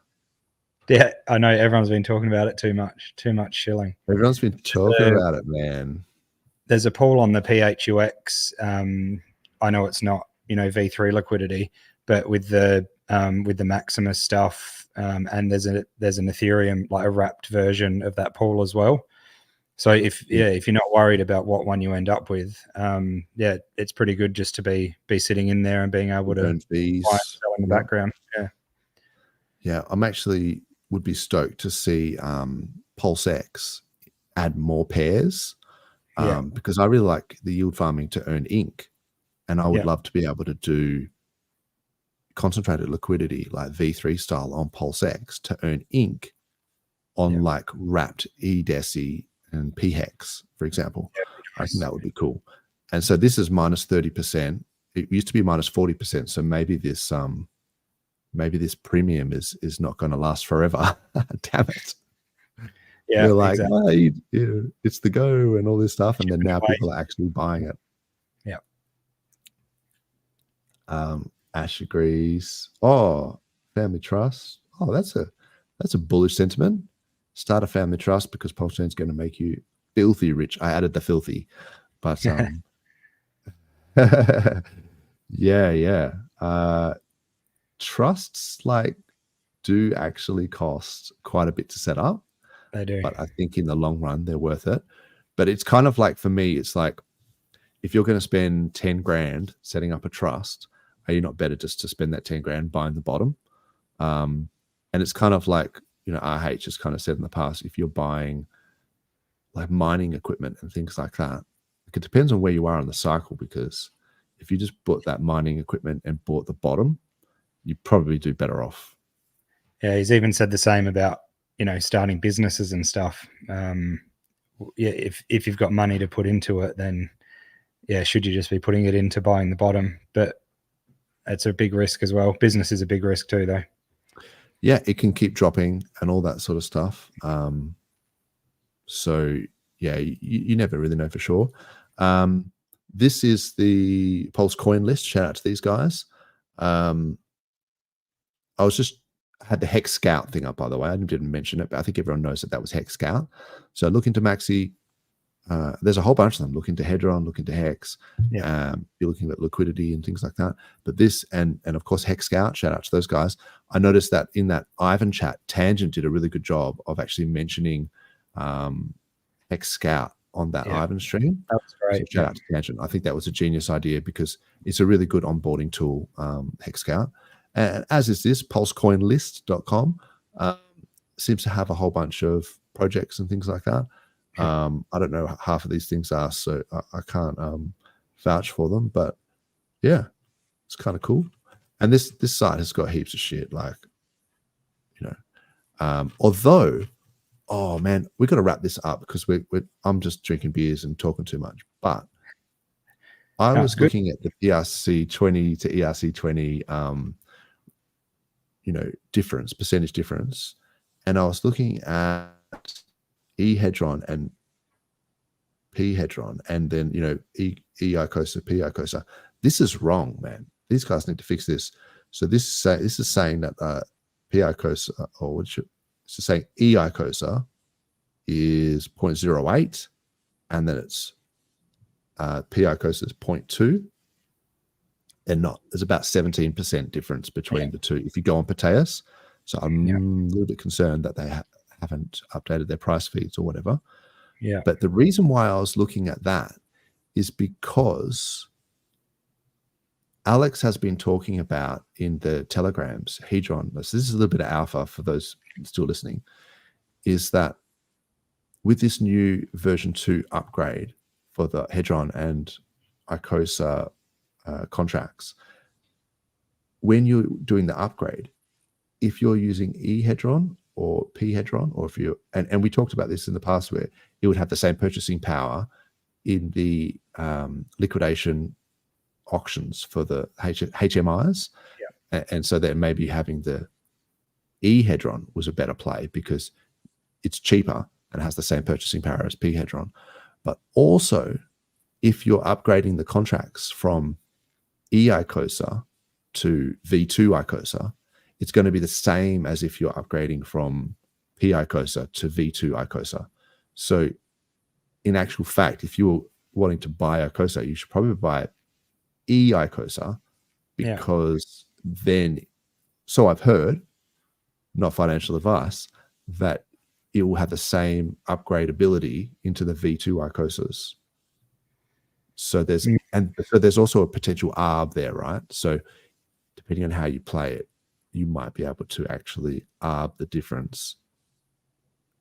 Yeah, I know everyone's been talking about it too much shilling.
Everyone's been talking about it, man.
There's a pool on the PHUX. I know it's not V3 liquidity, but with the Maximus stuff, and there's an Ethereum, like a wrapped version of that pool as well. So if you're not worried about what one you end up with, it's pretty good just to be sitting in there and being able to buy and sell in the background.
Yeah, I'm actually would be stoked to see PulseX add more pairs, because I really like the yield farming to earn ink, and I would love to be able to do concentrated liquidity like V3 style on PulseX to earn ink on like wrapped eDeci and PHEX, for example. I think that would be cool. And so this is minus 30%. It used to be minus 40%. So maybe this premium is not going to last forever. Damn it.
Yeah,
we're like,
exactly.
it's the go and all this stuff, and then now people are actually buying it. Ash agrees. Oh, family trust. Oh, that's a bullish sentiment. Start a family trust because PulseChain is going to make you filthy rich. I added the filthy, but Yeah. Trusts like do actually cost quite a bit to set up.
They do.
But I think in the long run, they're worth it. But it's kind of like, for me, it's like, if you're going to spend 10 grand setting up a trust, are you not better just to spend that 10 grand buying the bottom? And it's kind of like, RH has kind of said in the past, if you're buying like mining equipment and things like that, it depends on where you are in the cycle, because if you just bought that mining equipment and bought the bottom, you probably do better off.
Yeah, he's even said the same about, starting businesses and stuff. If you've got money to put into it, then should you just be putting it into buying the bottom? But it's a big risk as well. Business is a big risk too, though.
Yeah, it can keep dropping and all that sort of stuff. So yeah, you never really know for sure. This is the Pulse coin list. Shout out to these guys. I had the Hex Scout thing up, by the way. I didn't mention it, but I think everyone knows that was Hex Scout. So look into Maxi. There's a whole bunch of them. Look into Hedron, look into Hex. You're looking at liquidity and things like that. But this and of course Hex Scout, shout out to those guys. I noticed that in that Ivan chat, Tangent did a really good job of actually mentioning Hex Scout on that Ivan stream.
That was great.
So shout out to Tangent. I think that was a genius idea, because it's a really good onboarding tool, Hex Scout. And as is this, pulsecoinlist.com seems to have a whole bunch of projects and things like that. I don't know what half of these things are, so I can't vouch for them, but yeah, it's kind of cool. And this site has got heaps of shit, like, although, oh man, we got to wrap this up, because I'm just drinking beers and talking too much. But I was looking at the ERC20 to ERC20 percentage difference, and I was looking at E-Hedron and P-Hedron, and then E-ICOSA, P-ICOSA. This is wrong, man. These guys need to fix this. So this is saying that P-ICOSA, or it's saying E-ICOSA is 0.08, and then it's P-ICOSA is 0.2. They're not. There's about 17% difference between the two if you go on Pateus. So I'm a little bit concerned that they haven't updated their price feeds or whatever. Yeah. But the reason why I was looking at that is because Alex has been talking about in the Telegrams, Hedron, so this is a little bit of alpha for those still listening, is that with this new version 2 upgrade for the Hedron and ICOSA contracts, when you're doing the upgrade, if you're using E-Hedron or P-Hedron, or if you and we talked about this in the past, where it would have the same purchasing power in the liquidation auctions for the HMIs, and so that maybe having the E-Hedron was a better play because it's cheaper and has the same purchasing power as P-Hedron. But also, if you're upgrading the contracts from E-ICOSA to V2 ICOSA, it's going to be the same as if you're upgrading from P-ICOSA to V2 ICOSA. So in actual fact, if you're wanting to buy ICOSA, you should probably buy E-ICOSA, because then, so I've heard, not financial advice, that it will have the same upgrade ability into the V2 ICOSAs. So there's also a potential ARB there, right? So depending on how you play it, you might be able to actually ARB the difference.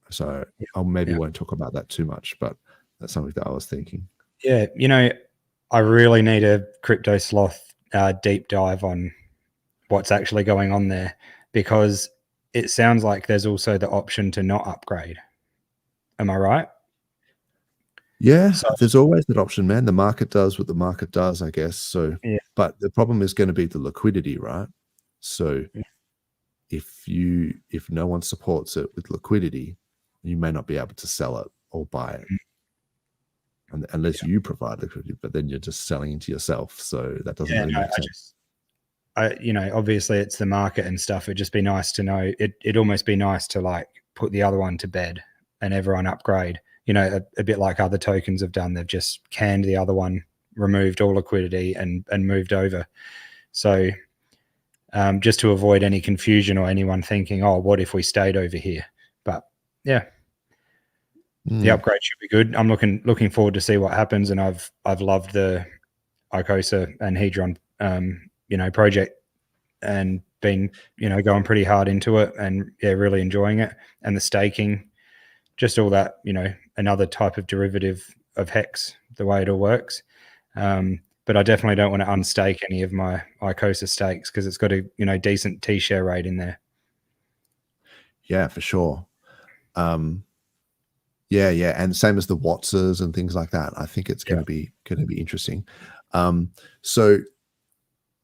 So I won't talk about that too much, but that's something that I was thinking.
Yeah, I really need a Crypto Sloth deep dive on what's actually going on there, because it sounds like there's also the option to not upgrade. Am I right?
Yeah, so there's always that option, man. The market does what the market does, I guess. So, but the problem is going to be the liquidity, right? So if no one supports it with liquidity, you may not be able to sell it or buy it. Unless you provide liquidity, but then you're just selling into yourself. So that doesn't really make sense.
Obviously it's the market and stuff. It'd just be nice to know. It'd almost be nice to like put the other one to bed and everyone upgrade. A bit like other tokens have done. They've just canned the other one removed all liquidity and moved over. So just to avoid any confusion or anyone thinking, oh, what if we stayed over here? But yeah, the upgrade should be good. I'm looking forward to see what happens, and I've loved the Icosa and Hedron project, and been going pretty hard into it, and really enjoying it, and the staking, just all that, another type of derivative of Hex, the way it all works. But I definitely don't want to unstake any of my Icosa stakes because it's got a decent T-share rate in there.
Yeah, for sure. Yeah, and same as the Wattses and things like that. I think it's going to be interesting. So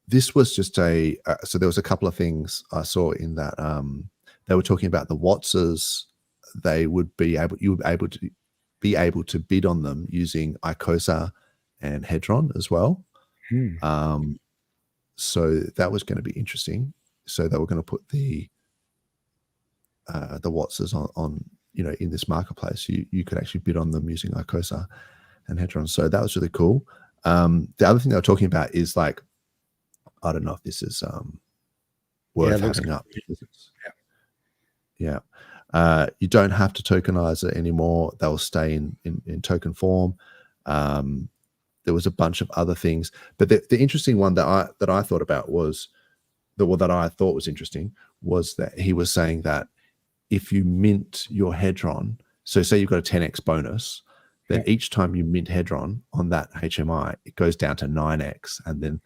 this was just so there was a couple of things I saw in that. They were talking about the Wattses. You would be able to bid on them using Icosa and Hedron as well. So that was going to be interesting. So they were going to put the Wattses on in this marketplace. You could actually bid on them using Icosa and Hedron. So that was really cool. The other thing they were talking about is like, I don't know if this is worth having up. Yeah. You don't have to tokenize it anymore. They'll stay in token form. There was a bunch of other things, but the interesting one that I thought about was that I thought was interesting was that he was saying that if you mint your Hedron, so say you've got a 10x bonus, then each time you mint Hedron on that HMI, it goes down to 9x, and then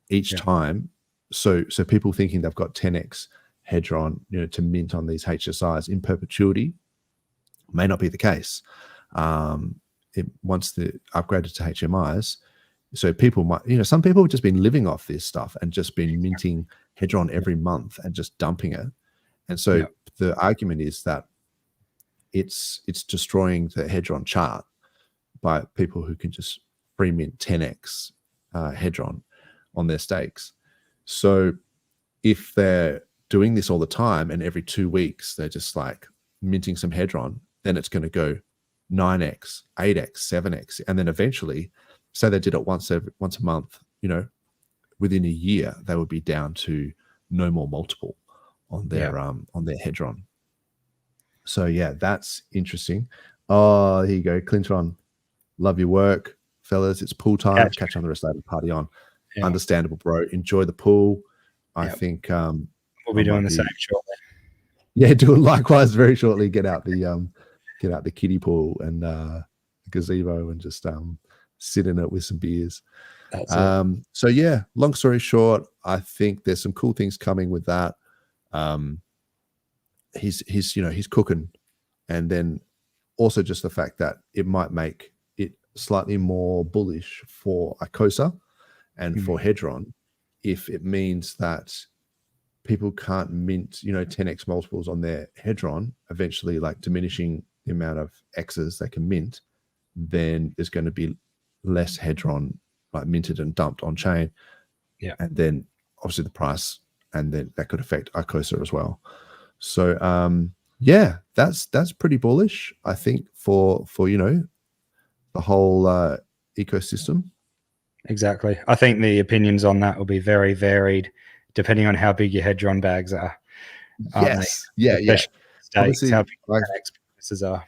each time. So people thinking they've got 10x Hedron, to mint on these HSIs in perpetuity may not be the case. Once the upgraded to HMIs, so people might, some people have just been living off this stuff and just been minting Hedron every month and just dumping it. And so the argument is that it's destroying the Hedron chart by people who can just free mint 10x Hedron on their stakes. So if they're doing this all the time and every 2 weeks they're just like minting some Hedron, then it's going to go 9x, 8x, 7x, and then eventually, say they did it once a month, within a year they would be down to no more multiple on their Hedron. So yeah, that's interesting. Oh, here you go, Clinton. Love your work, fellas. It's pool time. Catch on the rest later. Party on. Yeah. Understandable, bro. Enjoy the pool. I think
we'll be doing the same shortly.
Yeah, do it likewise very shortly. Get out the kiddie pool and gazebo and just sit in it with some beers. So yeah, long story short, I think there's some cool things coming with that. He's cooking, and then also just the fact that it might make it slightly more bullish for Icosa and for Hedron if it means that people can't mint 10x multiples on their Hedron, eventually like diminishing the amount of X's they can mint, then there's going to be less Hedron like minted and dumped on chain. Yeah. And then obviously the price, and then that could affect Icosa as well. So yeah, that's pretty bullish, I think, for the whole ecosystem.
Exactly. I think the opinions on that will be very varied depending on how big your Hedron bags are.
Yes. Yeah.
Stakes, how big your expenses are.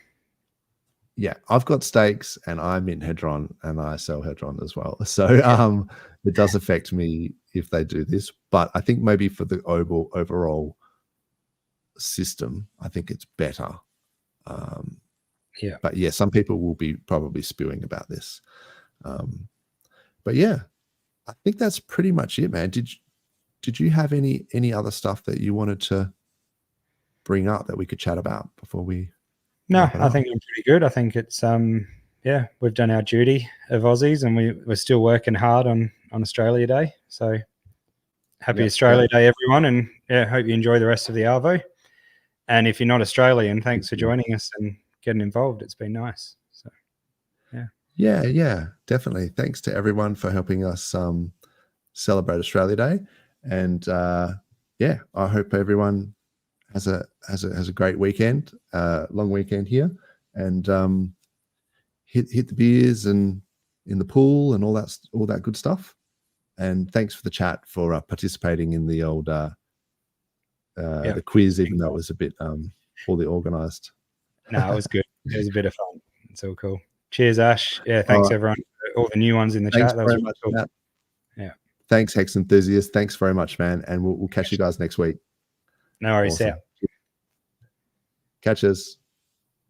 Yeah, I've got stakes and I'm in Hedron and I sell Hedron as well. So it does affect me if they do this, but I think maybe for the overall system, I think it's better. But yeah, some people will be probably spewing about this. But yeah, I think that's pretty much it, man. Did you have any other stuff that you wanted to bring up that we could chat about before we?
No, I think I'm pretty good. I think it's we've done our duty of Aussies, and we're still working hard on Australia Day. So happy Australia Day, everyone, and hope you enjoy the rest of the Arvo. And if you're not Australian, thanks for joining us and getting involved. It's been nice. So
yeah, definitely. Thanks to everyone for helping us celebrate Australia Day, and I hope everyone has a great weekend, long weekend here, and hit the beers and in the pool and all that good stuff. And thanks for the chat for participating in the old the quiz, even though it was a bit poorly organized.
No, it was good. It was a bit of fun. It's all cool. Cheers, Ash. Yeah, thanks everyone for all the new ones in the chat. That was really cool. Yeah.
Thanks, Hex Enthusiast. Thanks very much, man. And we'll catch you guys next week.
No worries.
Awesome.
Yeah.
Catch us.